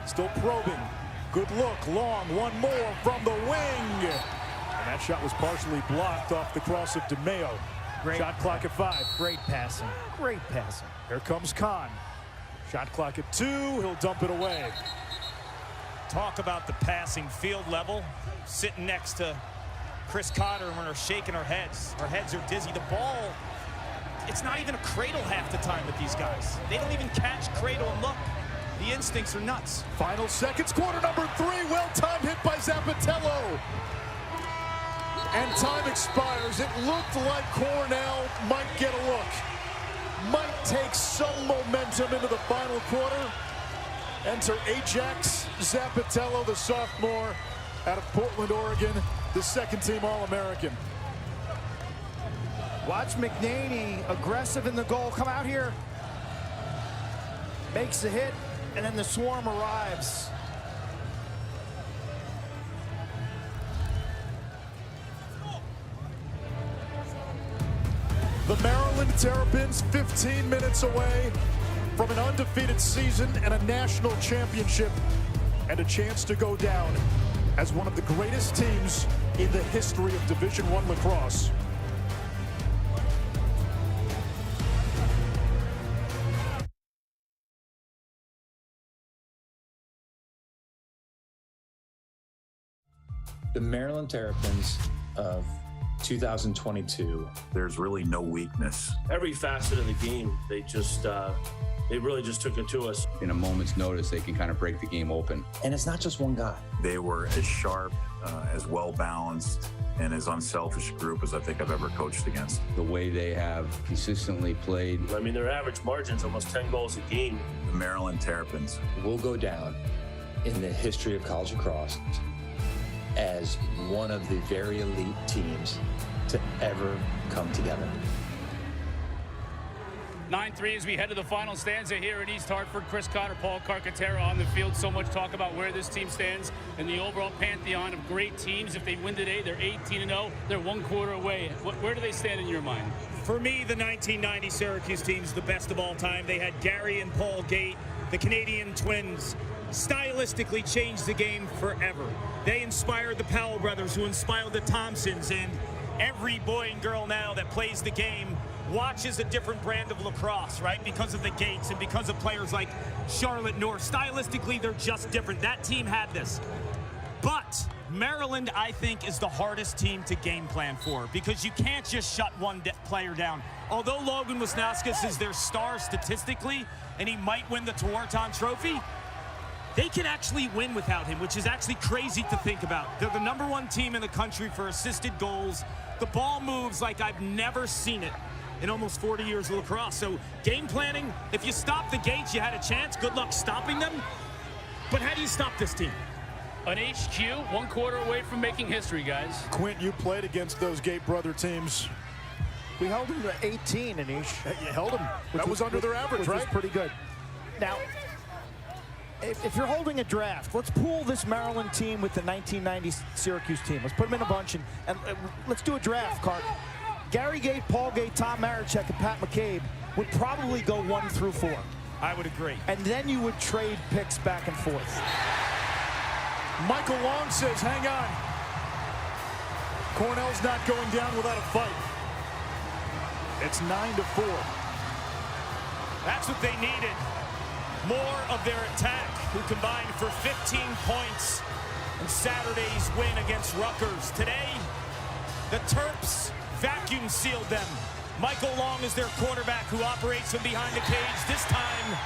B: Still probing. Good look. Long. One more from the wing. And that shot was partially blocked off the cross of DeMeo.
C: Great.
B: Shot clock at 5.
C: Great passing. Great passing.
B: Here comes Kahn. Shot clock at 2. He'll dump it away.
D: Talk about the passing field level. Sitting next to Chris Cotter when we're shaking our heads. Our heads are dizzy. The ball, it's not even a cradle half the time with these guys. They don't even catch cradle and look. The instincts are nuts.
B: Final seconds, quarter number 3. Well-timed hit by Zapatello. And time expires. It looked like Cornell might get a look. Might take some momentum into the final quarter. Enter Ajax Zapatello, the sophomore out of Portland, Oregon, the second-team All-American.
C: Watch McNaney, aggressive in the goal, come out here. Makes the hit, and then the swarm arrives.
B: The Maryland Terrapins 15 minutes away from an undefeated season and a national championship and a chance to go down as one of the greatest teams in the history of Division I lacrosse.
J: The Maryland Terrapins of 2022.
K: There's really no weakness.
L: Every facet of the game, they really just took it to us.
M: In a moment's notice, they can kind of break the game open.
J: And it's not just one guy.
K: They were as sharp, as well-balanced, and as unselfish a group as I think I've ever coached against.
M: The way they have consistently played.
L: I mean, their average margin's almost 10 goals a game.
K: The Maryland Terrapins
J: will go down in the history of college lacrosse as one of the very elite teams to ever come together.
H: 9-3 as we head to the final stanza here in East Hartford. Chris Cotter, Paul Carcaterra on the field. So much talk about where this team stands in the overall pantheon of great teams. If they win today, they're 18-0. They're 1 quarter away. Where do they stand in your mind?
D: For me, the 1990 Syracuse team's the best of all time. They had Gary and Paul Gate, the Canadian twins, stylistically changed the game forever. They inspired the Powell brothers, who inspired the Thompsons, and every boy and girl now that plays the game watches a different brand of lacrosse, right? Because of the Gates and because of players like Charlotte North. Stylistically, they're just different. That team had this. But Maryland, I think, is the hardest team to game plan for, because you can't just shut one player down. Although Logan Wisnauskas is their star statistically, and he might win the Tewaaraton Trophy, they can actually win without him, which is actually crazy to think about. They're the #1 team in the country for assisted goals. The ball moves like I've never seen it in almost 40 years of lacrosse. So game planning, if you stop the Gates, you had a chance. Good luck stopping them. But how do you stop this team?
H: An HQ, 1 quarter away from making history, guys.
B: Quint, you played against those Gate brother teams.
C: We held them to 18, Anish.
B: You held them. That was under their average, right?
C: Which was pretty good. Now, if you're holding a draft, let's pool this Maryland team with the 1990 Syracuse team. Let's put them in a bunch and let's do a draft, Clark. Gary Gate, Paul Gate, Tom Marichek, and Pat McCabe would probably go 1 through 4.
D: I would agree.
C: And then you would trade picks back and forth.
B: Michael Long says, hang on. Cornell's not going down without a fight. It's 9-4.
D: That's what they needed. More of their attack, who combined for 15 points in Saturday's win against Rutgers. Today, the Terps vacuum sealed them. Michael Long is their quarterback, who operates from behind the cage. This time,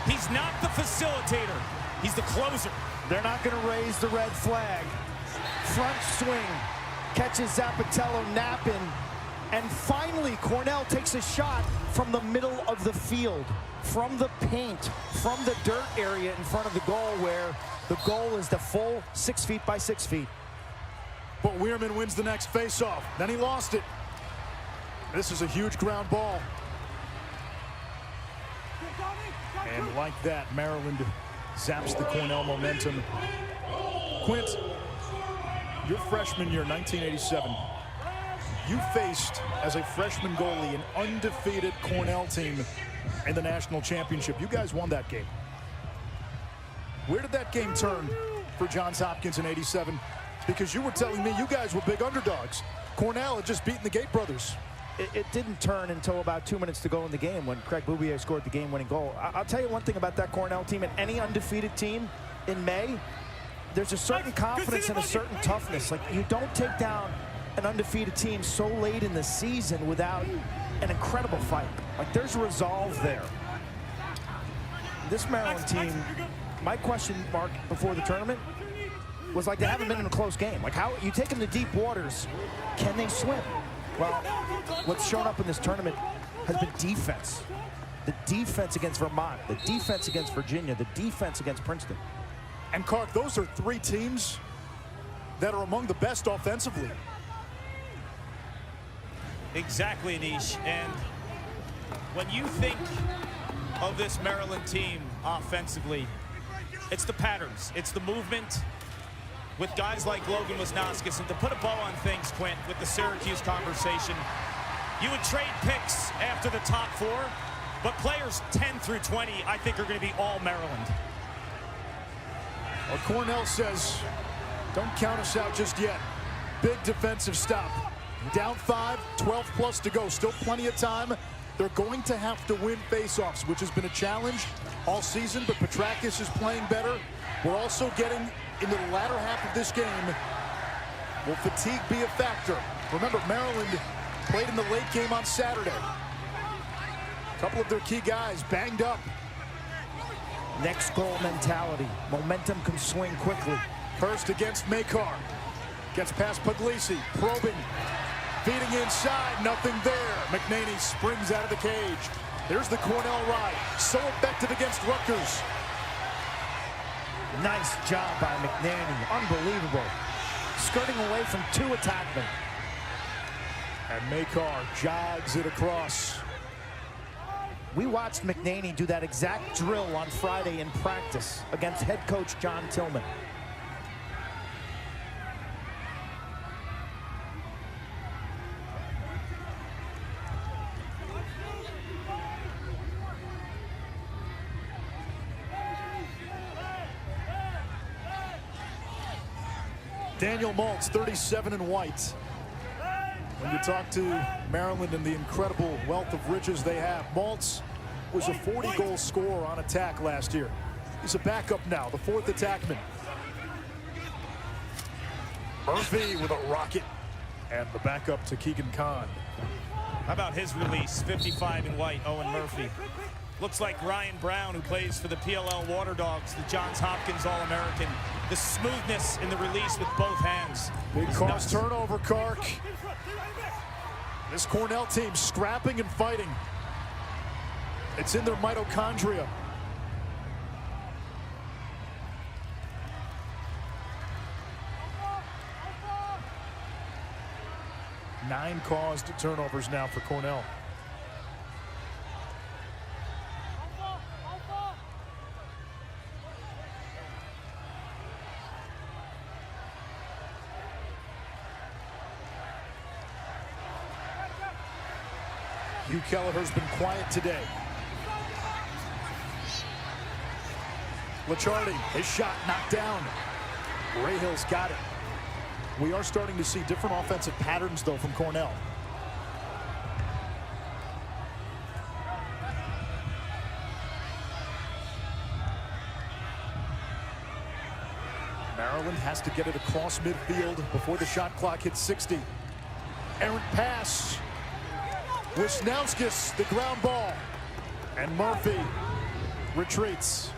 D: he's not the facilitator. He's the closer.
C: They're not going to raise the red flag. Front swing, catches Zapatello napping, and finally Cornell takes a shot from the middle of the field, from the paint, from the dirt area in front of the goal, where the goal is the full 6 feet by 6 feet.
B: But Weirman wins the next faceoff. Then he lost it. This is a huge ground ball. And like that, Maryland zaps the Cornell momentum. Quint, your freshman year, 1987, you faced, as a freshman goalie, an undefeated Cornell team in the national championship. You guys won that game. Where did that game turn for Johns Hopkins in '87? Because you were telling me you guys were big underdogs. Cornell had just beaten the Gate brothers.
C: It didn't turn until about 2 minutes to go in the game when Craig Bouvier scored the game-winning goal. I'll tell you one thing about that Cornell team, and any undefeated team in May, there's a certain confidence and a certain toughness. Like, you don't take down an undefeated team so late in the season without an incredible fight. Like, there's resolve there. This Maryland team, my question mark before the tournament was, like, they haven't been in a close game. Like, how you take them to deep waters, can they swim? Well, what's shown up in this tournament has been defense. The defense against Vermont, the defense against Virginia, the defense against Princeton.
B: And Clark, those are three teams that are among the best offensively.
D: Exactly, Anish. And when you think of this Maryland team offensively, it's the patterns, it's the movement with guys like Logan Wisnauskas. And to put a bow on things, Quint, with the Syracuse conversation, you would trade picks after the top four, but players 10 through 20, I think, are going to be all Maryland.
B: Well, Cornell says, don't count us out just yet. Big defensive stop. Down 5, 12 plus to go. Still plenty of time. They're going to have to win faceoffs, which has been a challenge all season, but Petrakis is playing better. We're also getting into the latter half of this game. Will fatigue be a factor? Remember, Maryland played in the late game on Saturday. A couple of their key guys banged up.
C: Next goal mentality. Momentum can swing quickly.
B: Hurst against Makar. Gets past Puglisi. Probing. Feeding inside. Nothing there. McNaney springs out of the cage. There's the Cornell ride. So effective against Rutgers.
C: Nice job by McNaney. Unbelievable. Skirting away from 2 attackmen.
B: And Makar jogs it across.
C: We watched McNaney do that exact drill on Friday in practice against head coach John Tillman.
B: Daniel Maltz, 37 in white. When you talk to Maryland and the incredible wealth of riches they have, Maltz was a 40-goal scorer on attack last year. He's a backup now, the 4th attackman. Murphy with a rocket, and the backup to Keegan Kahn.
D: How about his release? 55 in white, Owen Murphy. Looks like Ryan Brown, who plays for the PLL Water Dogs, the Johns Hopkins All-American. The smoothness in the release with both hands.
B: Big cross turnover, Kark. This Cornell team scrapping and fighting. It's in their mitochondria. Nine caused turnovers now for Cornell. Hugh Kelleher's been quiet today. Licciardi, his shot knocked down. Rahill's got it. We are starting to see different offensive patterns, though, from Cornell. Maryland has to get it across midfield before the shot clock hits 60. Errant pass. Wisnauskas, the ground ball. And Murphy retreats.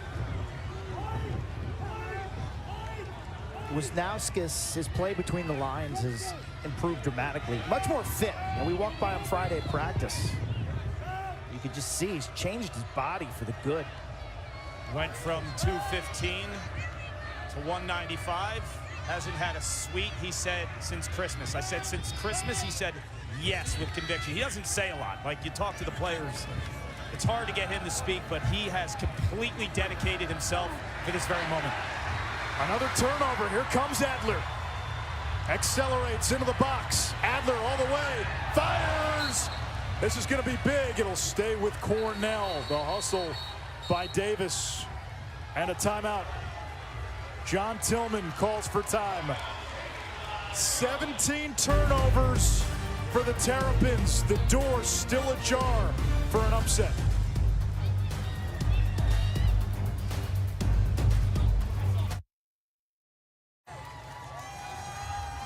C: Wisnauskas, his play between the lines has improved dramatically. Much more fit. And we walked by on Friday at practice. You could just see he's changed his body for the good.
D: Went from 215 to 195. Hasn't had a sweet, he said, since Christmas. I said, since Christmas? He said, yes, with conviction. He doesn't say a lot. Like, you talk to the players, it's hard to get him to speak, but he has completely dedicated himself for this very moment.
B: Another turnover. Here comes Adler. Accelerates into the box. Adler all the way. Fires! This is going to be big. It'll stay with Cornell. The hustle by Davis. And a timeout. John Tillman calls for time. 17 turnovers for the Terrapins. The door still ajar for an upset.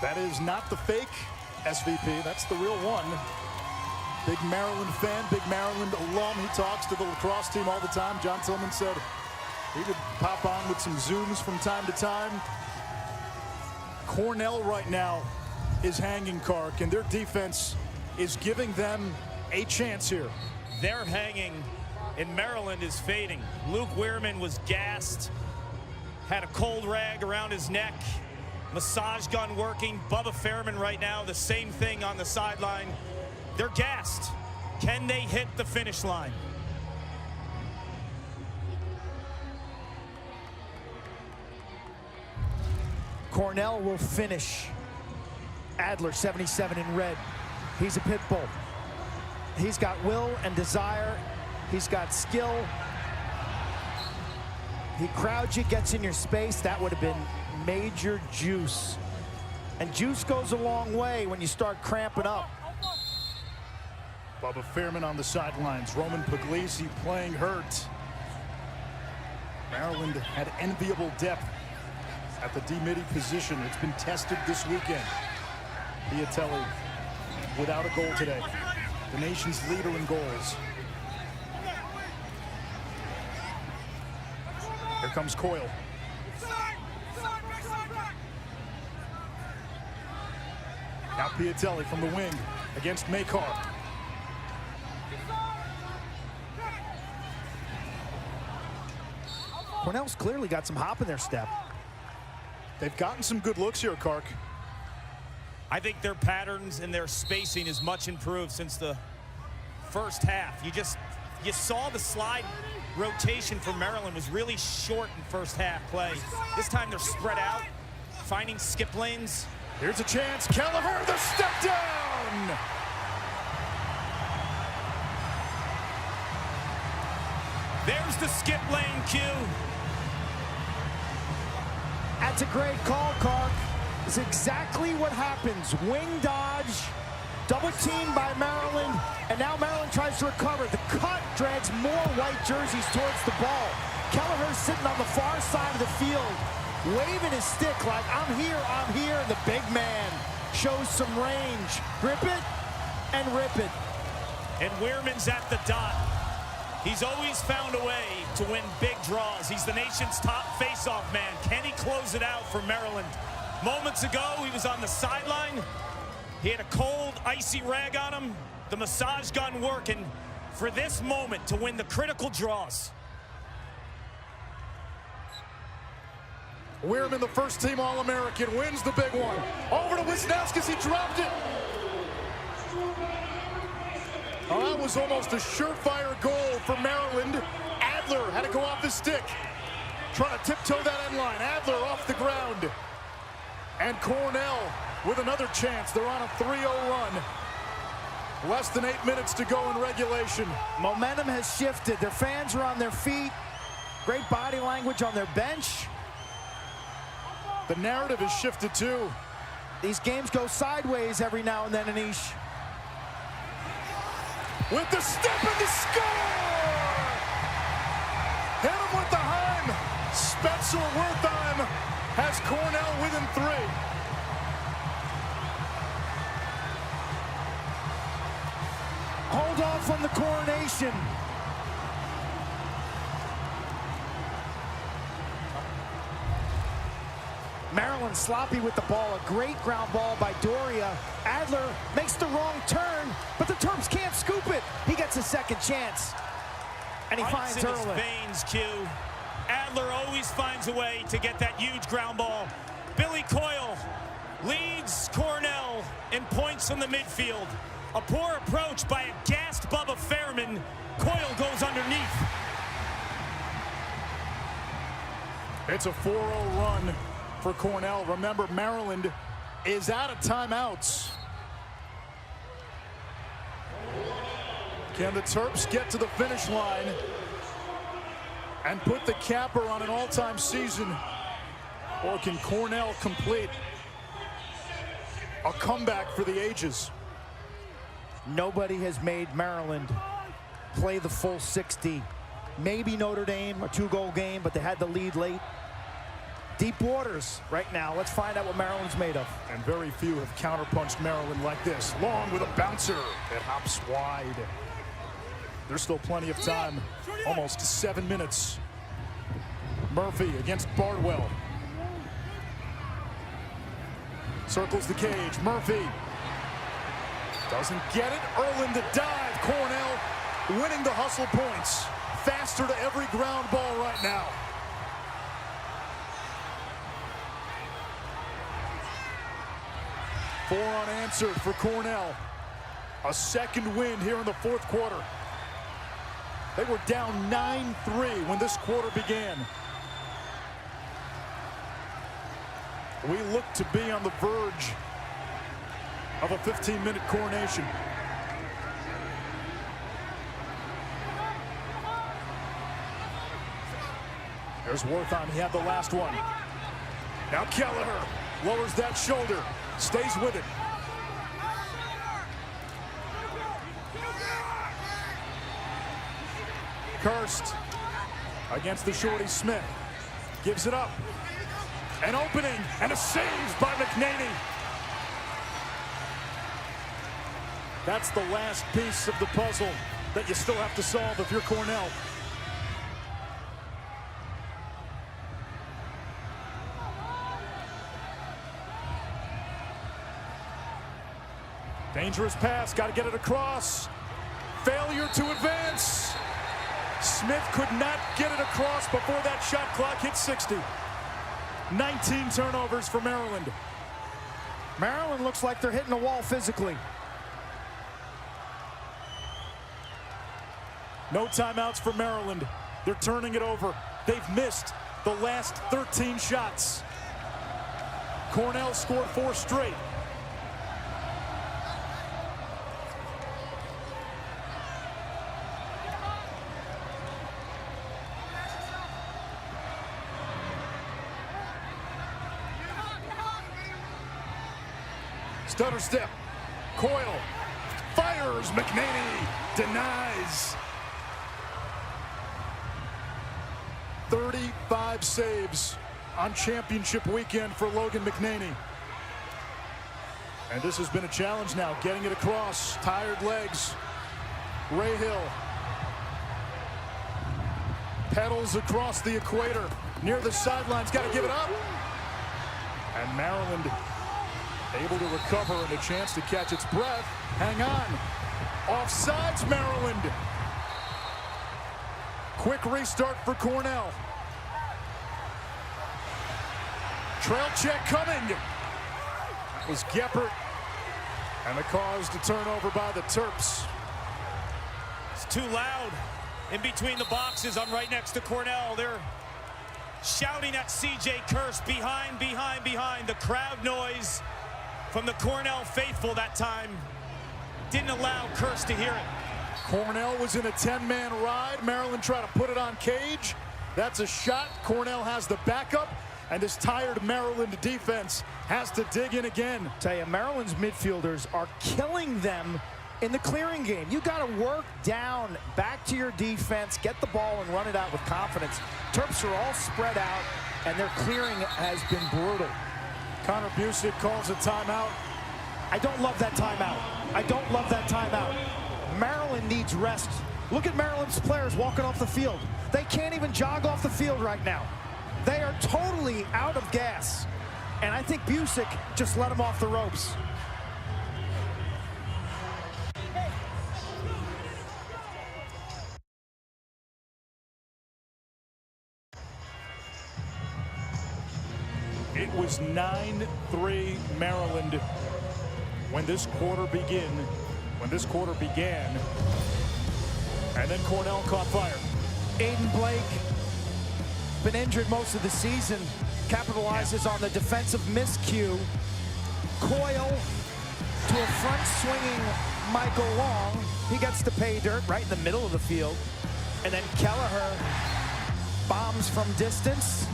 B: That is not the fake SVP. That's the real one. Big Maryland fan, big Maryland alum. He talks to the lacrosse team all the time. John Tillman said he would pop on with some Zooms from time to time. Cornell right now is hanging, Kark, and their defense is giving them a chance here.
D: They're hanging in Maryland is fading. Luke Weirman was gassed, had a cold rag around his neck, massage gun working. Bubba Fairman right now, the same thing on the sideline. They're gassed. Can they hit the finish line?
C: Cornell will finish. Adler, 77 in red. He's a pit bull. He's got will and desire. He's got skill. He crowds you, gets in your space. That would have been major juice. And juice goes a long way when you start cramping up.
B: Bubba Fairman on the sidelines. Roman Puglisi playing hurt. Maryland had enviable depth at the D-midi position. It's been tested this weekend. Piatelli without a goal today. The nation's leader in goals. Here comes Coyle. Now Piatelli from the wing against Makar.
C: Cornell's clearly got some hop in their step.
B: They've gotten some good looks here, Kark.
D: I think their patterns and their spacing is much improved since the first half. You saw the slide rotation for Maryland was really short in first half play. This time they're spread out, finding skip lanes.
B: Here's a chance. Kelleher, the step down.
D: There's the skip lane cue.
C: That's a great call, Kark. It's exactly what happens. Wing dodge, double team by Maryland, and now Maryland tries to recover. The cut drags more white jerseys towards the ball. Kelleher's sitting on the far side of the field, waving his stick like, I'm here, and the big man shows some range. Grip it and rip it.
D: And Weirman's at the dot. He's always found a way to win big draws. He's the nation's top face-off man. Can he close it out for Maryland? Moments ago, he was on the sideline. He had a cold, icy rag on him. The massage gun working for this moment to win the critical draws.
B: Weirman, the first team All-American, wins the big one. Over to Wisniewski, he dropped it. Oh, that was almost a surefire goal for Maryland. Adler had to go off the stick. Trying to tiptoe that end line. Adler off the ground. And Cornell with another chance. They're on a 3-0 run. Less than 8 minutes to go in regulation.
C: Momentum has shifted. Their fans are on their feet. Great body language on their bench.
B: The narrative has shifted too.
C: These games go sideways every now and then, Anish.
B: With the step and the score! Hit him with the Heim. Spencer Wertheim has Cornell within 3.
C: Hold off on the coronation. Maryland sloppy with the ball. A great ground ball by Doria. Adler makes the wrong turn, but the Terps can't scoop it. He gets a second chance. And he finds Erlen.
D: Veins, Q. Adler always finds a way to get that huge ground ball. Billy Coyle leads Cornell in points from the midfield. A poor approach by a gassed Bubba Fairman. Coyle goes underneath.
B: It's a 4-0 run for Cornell. Remember, Maryland is out of timeouts. Can the Terps get to the finish line and put the capper on an all-time season? Or can Cornell complete a comeback for the ages?
C: Nobody has made Maryland play the full 60. Maybe Notre Dame, a 2-goal game, but they had the lead late. Deep waters right now. Let's find out what Maryland's made of.
B: And very few have counterpunched Maryland like this. Long with a bouncer. It hops wide. There's still plenty of time. Almost 7 minutes. Murphy against Bardwell. Circles the cage. Murphy doesn't get it. Erlen to dive. Cornell winning the hustle points. closer to every ground ball right now. Four unanswered for Cornell. A second win here in the fourth quarter. They were down 9-3 when this quarter began. We look to be on the verge of a 15-minute coronation. There's Worthon. He had the last one. Now Kelleher lowers that shoulder, stays with it. Kirst against the shorty Smith. Gives it up. An opening and a save by McNaney. That's the last piece of the puzzle that you still have to solve if you're Cornell. Dangerous pass, got to get it across. Failure to advance. Smith could not get it across before that shot clock hit 60. 19 turnovers for Maryland.
C: Maryland looks like they're hitting the wall physically.
B: No timeouts for Maryland. They're turning it over. They've missed the last 13 shots. Cornell scored 4 straight. Stutter step. Coyle fires. McNaney denies. 35 saves on championship weekend for Logan McNaney. And this has been a challenge now, getting it across. Tired legs. Ray Hill pedals across the equator near the sidelines. Got to give it up. And Maryland able to recover and a chance to catch its breath. Hang on. Offsides, Maryland. Quick restart for Cornell. Trail check coming. That was Geppert. And the cause to turnover by the Terps.
D: It's too loud in between the boxes. I'm right next to Cornell. They're shouting at C.J. Kirst, behind, behind, behind. The crowd noise from the Cornell faithful that time didn't allow Kirst to hear it.
B: Cornell was in a 10-man ride. Maryland tried to put it on Cage. That's a shot. Cornell has the backup, and this tired Maryland defense has to dig in again.
C: Tell you, Maryland's midfielders are killing them in the clearing game. You got to work down, back to your defense, get the ball and run it out with confidence. Terps are all spread out, and their clearing has been brutal.
B: Connor Busick calls a timeout.
C: I don't love that timeout. I don't love that timeout. Maryland needs rest. Look at Maryland's players walking off the field. They can't even jog off the field right now. They are totally out of gas. And I think Busick just let them off the ropes.
B: It was 9-3 Maryland when this quarter began. And then Cornell caught fire.
C: Aiden Blake, been injured most of the season, capitalizes on the defensive miscue. Coyle to a front swinging Michael Long. He gets the pay dirt right in the middle of the field. And then Kelleher bombs from distance.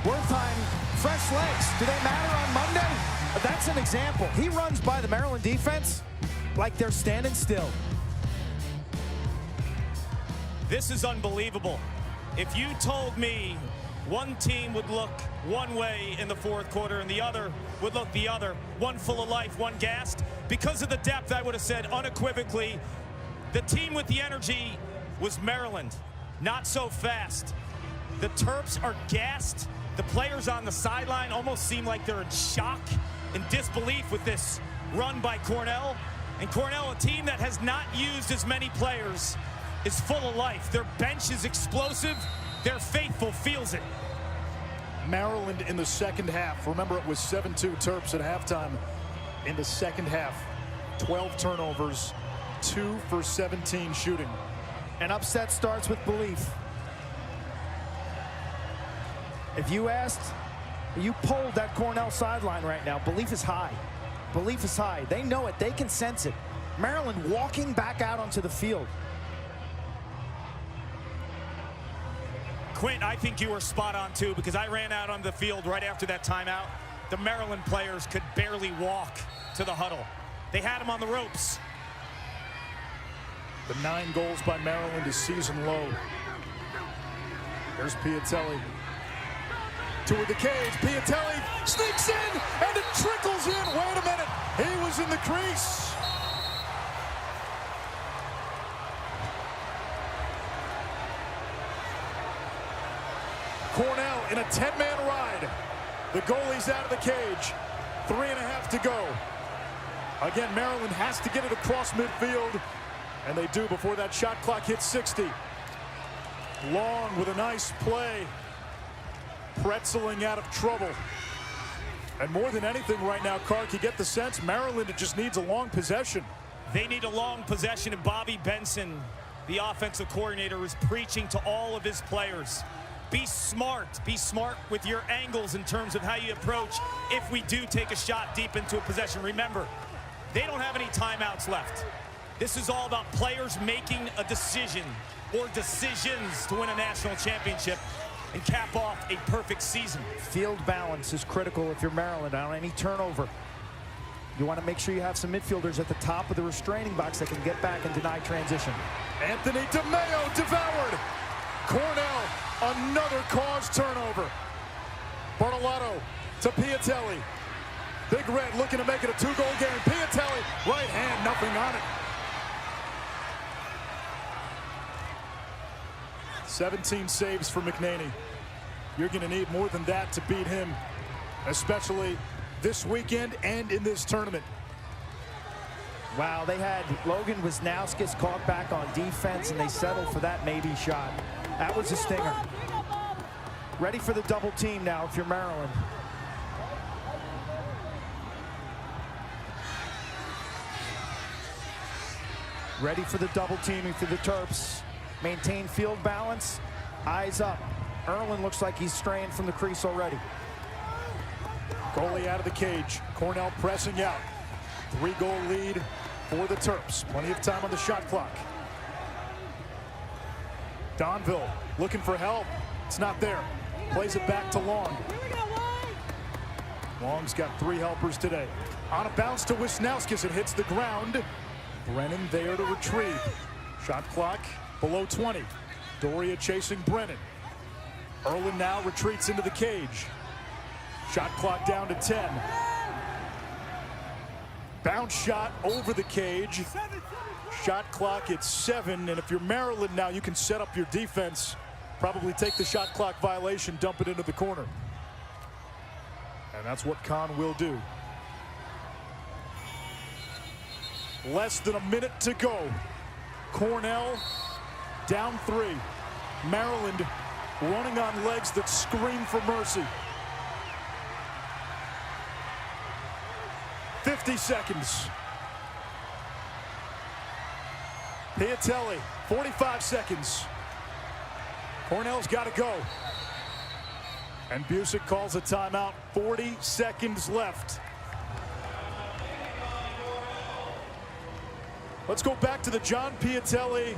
C: Wertheim, fresh legs. Do they matter on Monday? That's an example. He runs by the Maryland defense like they're standing still.
D: This is unbelievable. If you told me one team would look one way in the fourth quarter and the other would look the other, one full of life, one gassed, because of the depth, I would have said unequivocally, the team with the energy was Maryland. Not so fast. The Terps are gassed. The players on the sideline almost seem like they're in shock and disbelief with this run by Cornell. And Cornell, a team that has not used as many players is full of life. Their bench is explosive. Their faithful feels it.
B: Maryland in the second half. Remember, it was 7-2 Terps at halftime. In the second half, 12 turnovers, 2 for 17 shooting.
C: An upset starts with belief. If you polled that Cornell sideline right now, belief is high. Belief is high. They know it. They can sense it. Maryland walking back out onto the field.
D: Quint, I think you were spot on too, because I ran out on the field right after that timeout. The Maryland players could barely walk to the huddle. They had them on the ropes.
B: The 9 goals by Maryland is season low. There's Piatelli. Toward the cage. Piatelli sneaks in, and it trickles in. Wait a minute. He was in the crease. Cornell in a 10-man ride. The goalie's out of the cage. 3.5 to go. Again, Maryland has to get it across midfield, and they do before that shot clock hits 60. Long with a nice play. Pretzeling out of trouble. And more than anything right now, Clark, you get the sense Maryland just needs a long possession.
D: They need a long possession, and Bobby Benson, the offensive coordinator, is preaching to all of his players. Be smart with your angles in terms of how you approach if we do take a shot deep into a possession. Remember, they don't have any timeouts left. This is all about players making a decision or decisions to win a national championship and cap off a perfect season.
C: Field balance is critical if you're Maryland on any turnover. You want to make sure you have some midfielders at the top of the restraining box that can get back and deny transition.
B: Anthony DeMeo devoured. Cornell, another cause turnover. Bartolotto to Piatelli. Big Red looking to make it a 2-goal game. Piatelli, right hand, nothing on it. 17 saves for McNaney. You're going to need more than that to beat him, especially this weekend and in this tournament.
C: Wow, they had Logan Wisnauskas caught back on defense, and they settled for that maybe shot. That was a stinger. Ready for the double team now if you're Maryland. Ready for the double teaming for the Terps. Maintain field balance. Eyes up. Erlin looks like he's straying from the crease already.
B: Goalie out of the cage. Cornell pressing out. 3-goal lead for the Terps. Plenty of time on the shot clock. Donville looking for help. It's not there. Plays it back to Long. Long's got 3 helpers today. On a bounce to Wisnauskas. It hits the ground. Brennan there to retrieve. Shot clock below 20. Doria chasing Brennan. Erlin now retreats into the cage. Shot clock down to 10. Bounce shot over the cage. Shot clock at 7. And if you're Maryland now, you can set up your defense. Probably take the shot clock violation, dump it into the corner. And that's what Kahn will do. Less than a minute to go. Cornell down 3. Maryland running on legs that scream for mercy. 50 seconds. Piatelli, 45 seconds. Cornell's got to go. And Busick calls a timeout. 40 seconds left. Let's go back to the John Piatelli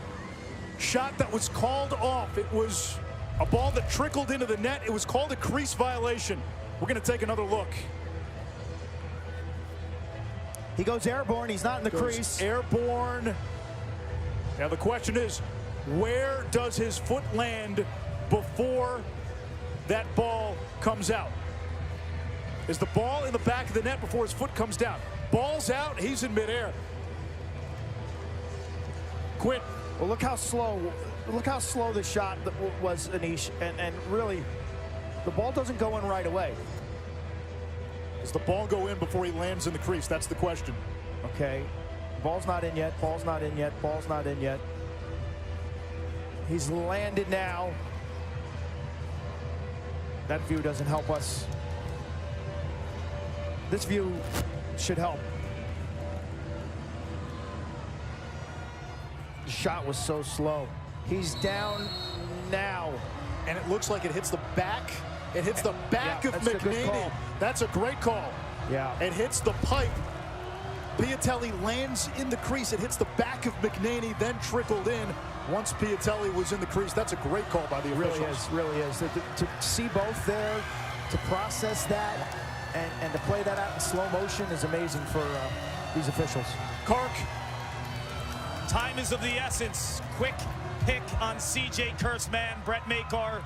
B: shot that was called off. It was a ball that trickled into the net. It was called a crease violation. We're going to take another look.
C: He goes airborne. He's not in the crease.
B: Airborne. Now the question is, where does his foot land before that ball comes out? Is the ball in the back of the net before his foot comes down? Ball's out. He's in midair. Quint.
C: Well, look how slow the shot was, Anish, and really, the ball doesn't go in right away.
B: Does the ball go in before he lands in the crease? That's the question.
C: Okay, ball's not in yet. Ball's not in yet. Ball's not in yet. He's landed now. That view doesn't help us. This view should help. The shot was so slow. He's down now.
B: And it looks like it hits the back. It hits the back of McNaney. That's a great call.
C: Yeah.
B: It hits the pipe. Piatelli lands in the crease. It hits the back of McNaney, then trickled in once Piatelli was in the crease. That's a great call by the officials.
C: Really is. To see both there, to process that, and to play that out in slow motion is amazing for these officials.
B: Kark.
D: Time is of the essence. Quick pick on C.J. Kerr's man, Brett Makar,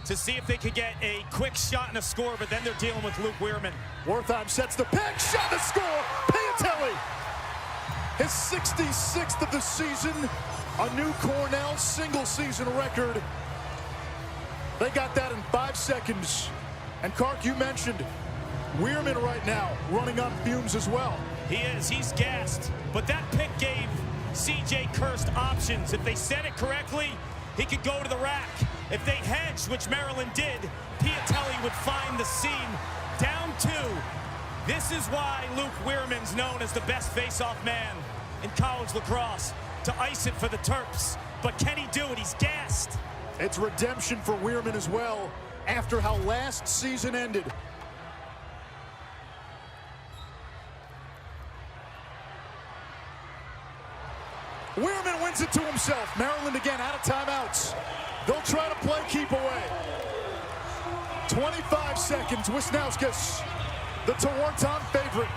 D: to see if they could get a quick shot and a score, but then they're dealing with Luke Weirman.
B: Wertheim sets the pick, shot and score. Piatelli, his 66th of the season, a new Cornell single-season record. They got that in 5 seconds. And Kark, you mentioned Weirman right now running on fumes as well.
D: He is. He's gassed. But that pick gave C.J. Kerr options. If they set it correctly, he could go to the rack. If they hedged, which Maryland did, Piatelli would find the seam. Down 2. This is why Luke Weirman's known as the best face-off man in college lacrosse, to ice it for the Terps. But can he do it? He's gassed.
B: It's redemption for Weirman as well after how last season ended. Weirman wins it to himself. Maryland again out of timeouts. They'll try to play keep away. 25 seconds. Wisnauskas, the Tewaaraton favorite.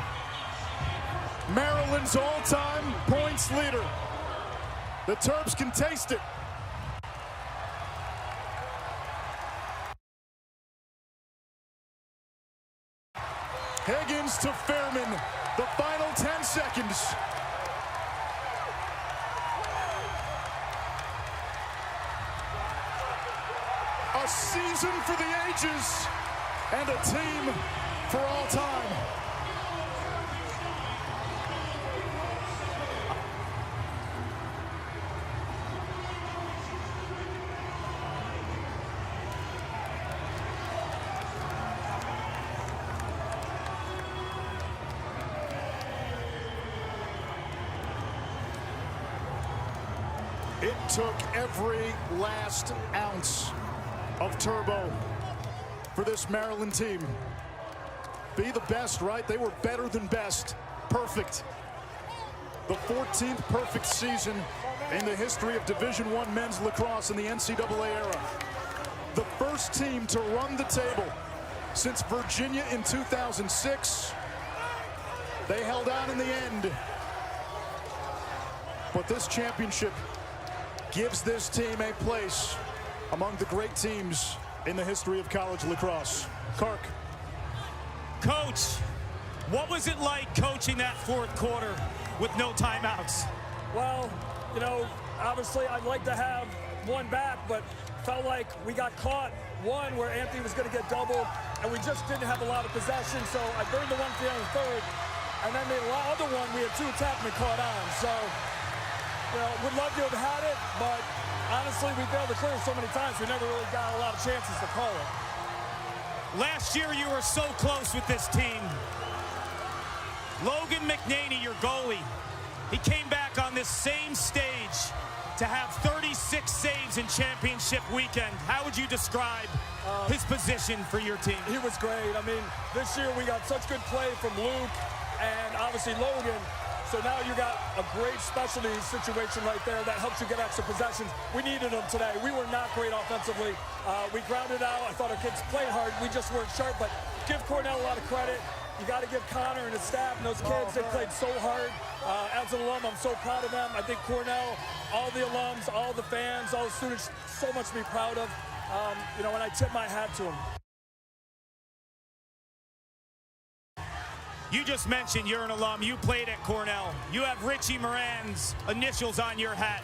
B: Maryland's all-time points leader. The Terps can taste it. Higgins to Fairman. The final 10 seconds. A season for the ages and a team for all time. It took every last ounce of turbo for this Maryland team. Be the best, right? They were better than best. Perfect. The 14th perfect season in the history of Division I men's lacrosse in the NCAA era. The first team to run the table since Virginia in 2006. They held on in the end. But this championship gives this team a place among the great teams in the history of college lacrosse. Kark.
D: Coach, what was it like coaching that 4th quarter with no timeouts?
I: Well, you know, obviously I'd like to have one back, but felt like we got caught one where Anthony was going to get doubled, and we just didn't have a lot of possession, so I burned the one for the other 3rd, and then the other one, we had 2 attackmen caught on, so, you know, would love to have had it, but honestly, we failed to clear so many times, we never really got a lot of chances to call it.
D: Last year, you were so close with this team. Logan McNaney, your goalie, he came back on this same stage to have 36 saves in championship weekend. How would you describe his position for your team?
I: He was great. I mean, this year we got such good play from Luke and obviously Logan. So now you got a great specialty situation right there that helps you get extra possessions. We needed them today. We were not great offensively. We grounded out. I thought our kids played hard. We just weren't sharp, but give Cornell a lot of credit. You got to give Connor and his staff and those kids, they played so hard. As an alum, I'm so proud of them. I think Cornell, all the alums, all the fans, all the students, so much to be proud of. You know, and I tip my hat to them.
D: You just mentioned you're an alum. You played at Cornell. You have Richie Moran's initials on your hat.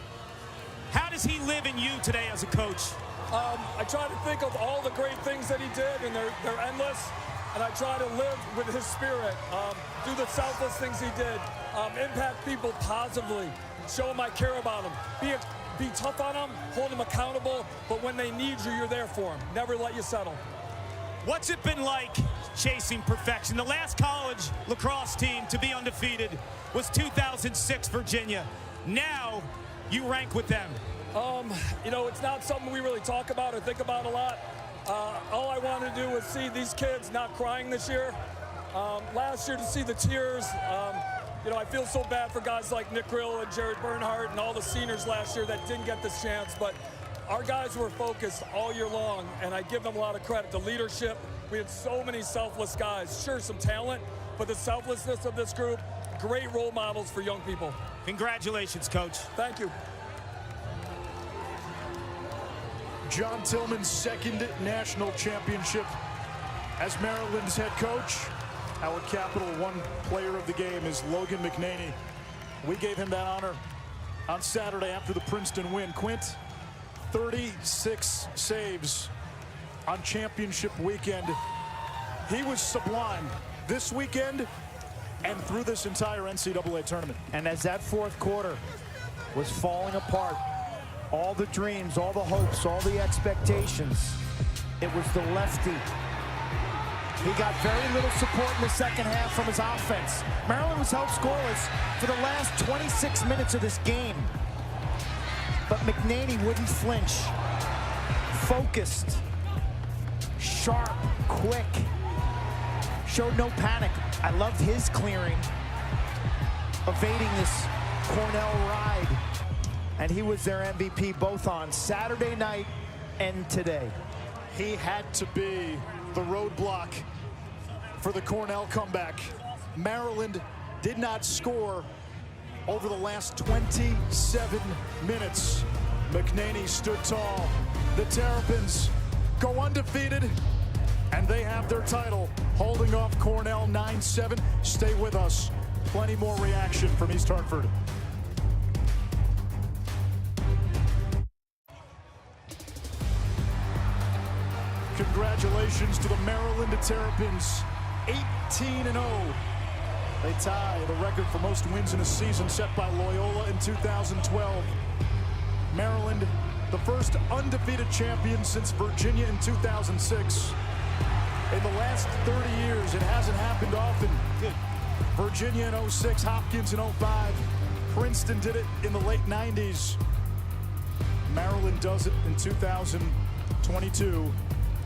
D: How does he live in you today as a coach?
I: I try to think of all the great things that he did, and they're endless. And I try to live with his spirit, do the selfless things he did, impact people positively, show him I care about them, be a be tough on them, hold them accountable, but when they need you, you're there for them. Never let you settle.
D: What's it been like chasing perfection? The last college lacrosse team to be undefeated was 2006 Virginia. Now you rank with them.
I: You know, it's not something we really talk about or think about a lot. All I wanted to do was see these kids not crying this year. Last year to see the tears, you know, I feel so bad for guys like Nick Grill and Jared Bernhardt and all the seniors last year that didn't get this chance, but our guys were focused all year long, and I give them a lot of credit. The leadership, we had so many selfless guys. Sure, some talent, but the selflessness of this group, great role models for young people.
D: Congratulations, Coach.
I: Thank you.
B: John Tillman's second national championship as Maryland's head coach. Our Capital One player of the game is Logan McNaney. We gave him that honor on Saturday after the Princeton win. Quint, 36 saves on championship weekend. He was sublime this weekend and through this entire NCAA tournament.
C: And as that fourth quarter was falling apart, all the dreams, all the hopes, all the expectations, it was the lefty. He got very little support in the second half from his offense. Maryland was held scoreless for the last 26 minutes of this game. But McNaney wouldn't flinch. Focused, sharp, quick, showed no panic. I loved his clearing, evading this Cornell ride. And he was their MVP both on Saturday night and today.
B: He had to be the roadblock for the Cornell comeback. Maryland did not score over the last 27 minutes. McNaney stood tall. The Terrapins go undefeated, and they have their title, holding off Cornell 9-7. Stay with us. Plenty more reaction from East Hartford. Congratulations to the Maryland Terrapins, 18-0. They tie the record for most wins in a season set by Loyola in 2012. Maryland, the first undefeated champion since Virginia in 2006. In the last 30 years, it hasn't happened often. Virginia in 06, Hopkins in 05. Princeton did it in the late 90s. Maryland does it in 2022.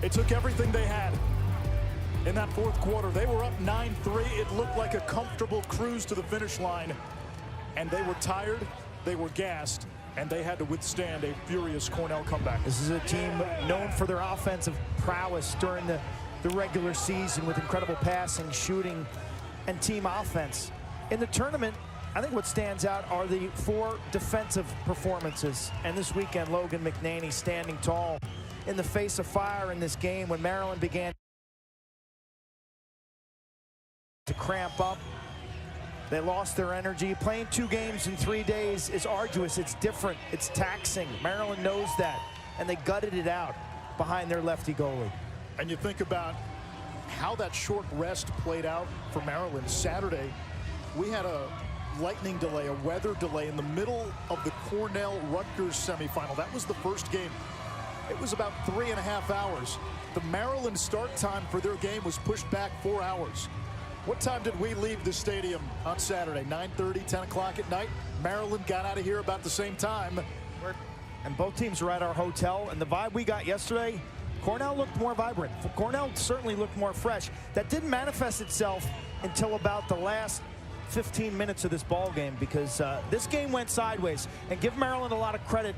B: It took everything they had. In that fourth quarter, they were up 9-3. It looked like a comfortable cruise to the finish line. And they were tired, they were gassed, and they had to withstand a furious Cornell comeback.
C: This is a team known for their offensive prowess during the regular season with incredible passing, shooting, and team offense. In the tournament, I think what stands out are the 4 defensive performances. And this weekend, Logan McNaney standing tall in the face of fire in this game when Maryland began to cramp up. They lost their energy. Playing 2 games in 3 days is arduous. It's different. It's taxing. Maryland knows that, and they gutted it out behind their lefty goalie.
B: And you think about how that short rest played out for Maryland. Saturday, we had a lightning delay, a weather delay in the middle of the Cornell-Rutgers semifinal. That was the first game. It was about 3.5 hours. The Maryland start time for their game was pushed back 4 hours. What time did we leave the stadium on Saturday? 9:30, 10 o'clock at night. Maryland got out of here about the same time.
C: And both teams were at our hotel, and the vibe we got yesterday, Cornell looked more vibrant. Cornell certainly looked more fresh. That didn't manifest itself until about the last 15 minutes of this ball game, because this game went sideways. And give Maryland a lot of credit,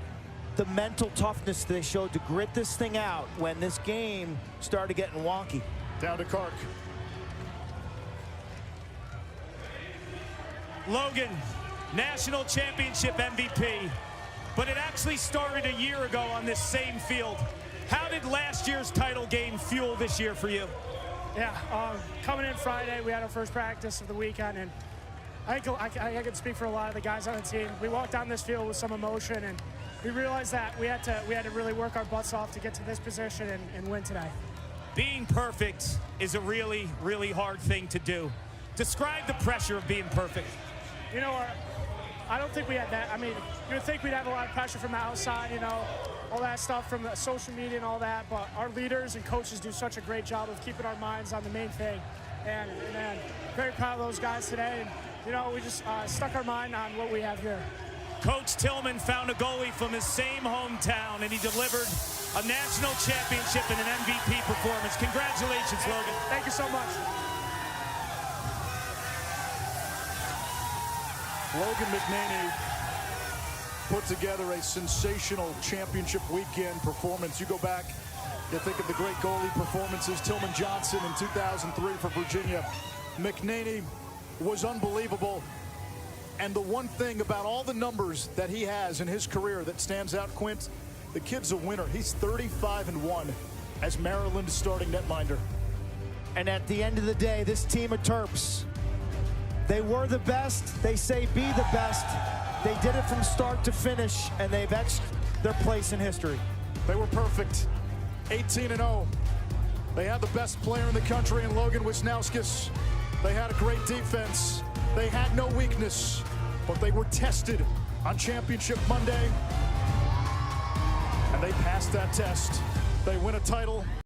C: the mental toughness they showed to grit this thing out when this game started getting wonky.
B: Down to Kark.
D: Logan, national championship MVP, but it actually started a year ago on this same field. How did last year's title game fuel this year for you?
N: Yeah, coming in Friday, we had our first practice of the weekend, and I can speak for a lot of the guys on the team. We walked down this field with some emotion, and we realized that we had to really work our butts off to get to this position and win today.
D: Being perfect is a really, really hard thing to do. Describe the pressure of being perfect.
N: You know, I don't think we had that. I mean, you would think we'd have a lot of pressure from the outside, you know, all that stuff from the social media and all that, but our leaders and coaches do such a great job of keeping our minds on the main thing. And very proud of those guys today. And, you know, we just stuck our mind on what we have here.
D: Coach Tillman found a goalie from his same hometown, and he delivered a national championship and an MVP performance. Congratulations, Logan.
N: Thank you so much.
B: Logan McNaney put together a sensational championship weekend performance. You go back, you think of the great goalie performances, Tillman Johnson in 2003 for Virginia. McNaney was unbelievable. And the one thing about all the numbers that he has in his career that stands out, Quint, the kid's a winner. He's 35-1 as Maryland's starting netminder.
C: And at the end of the day, this team of Terps, they were the best. They say be the best. They did it from start to finish, and they've etched their place in history.
B: They were perfect. 18-0. They had the best player in the country in Logan Wisnauskas. They had a great defense. They had no weakness, but they were tested on Championship Monday, and they passed that test. They win a title.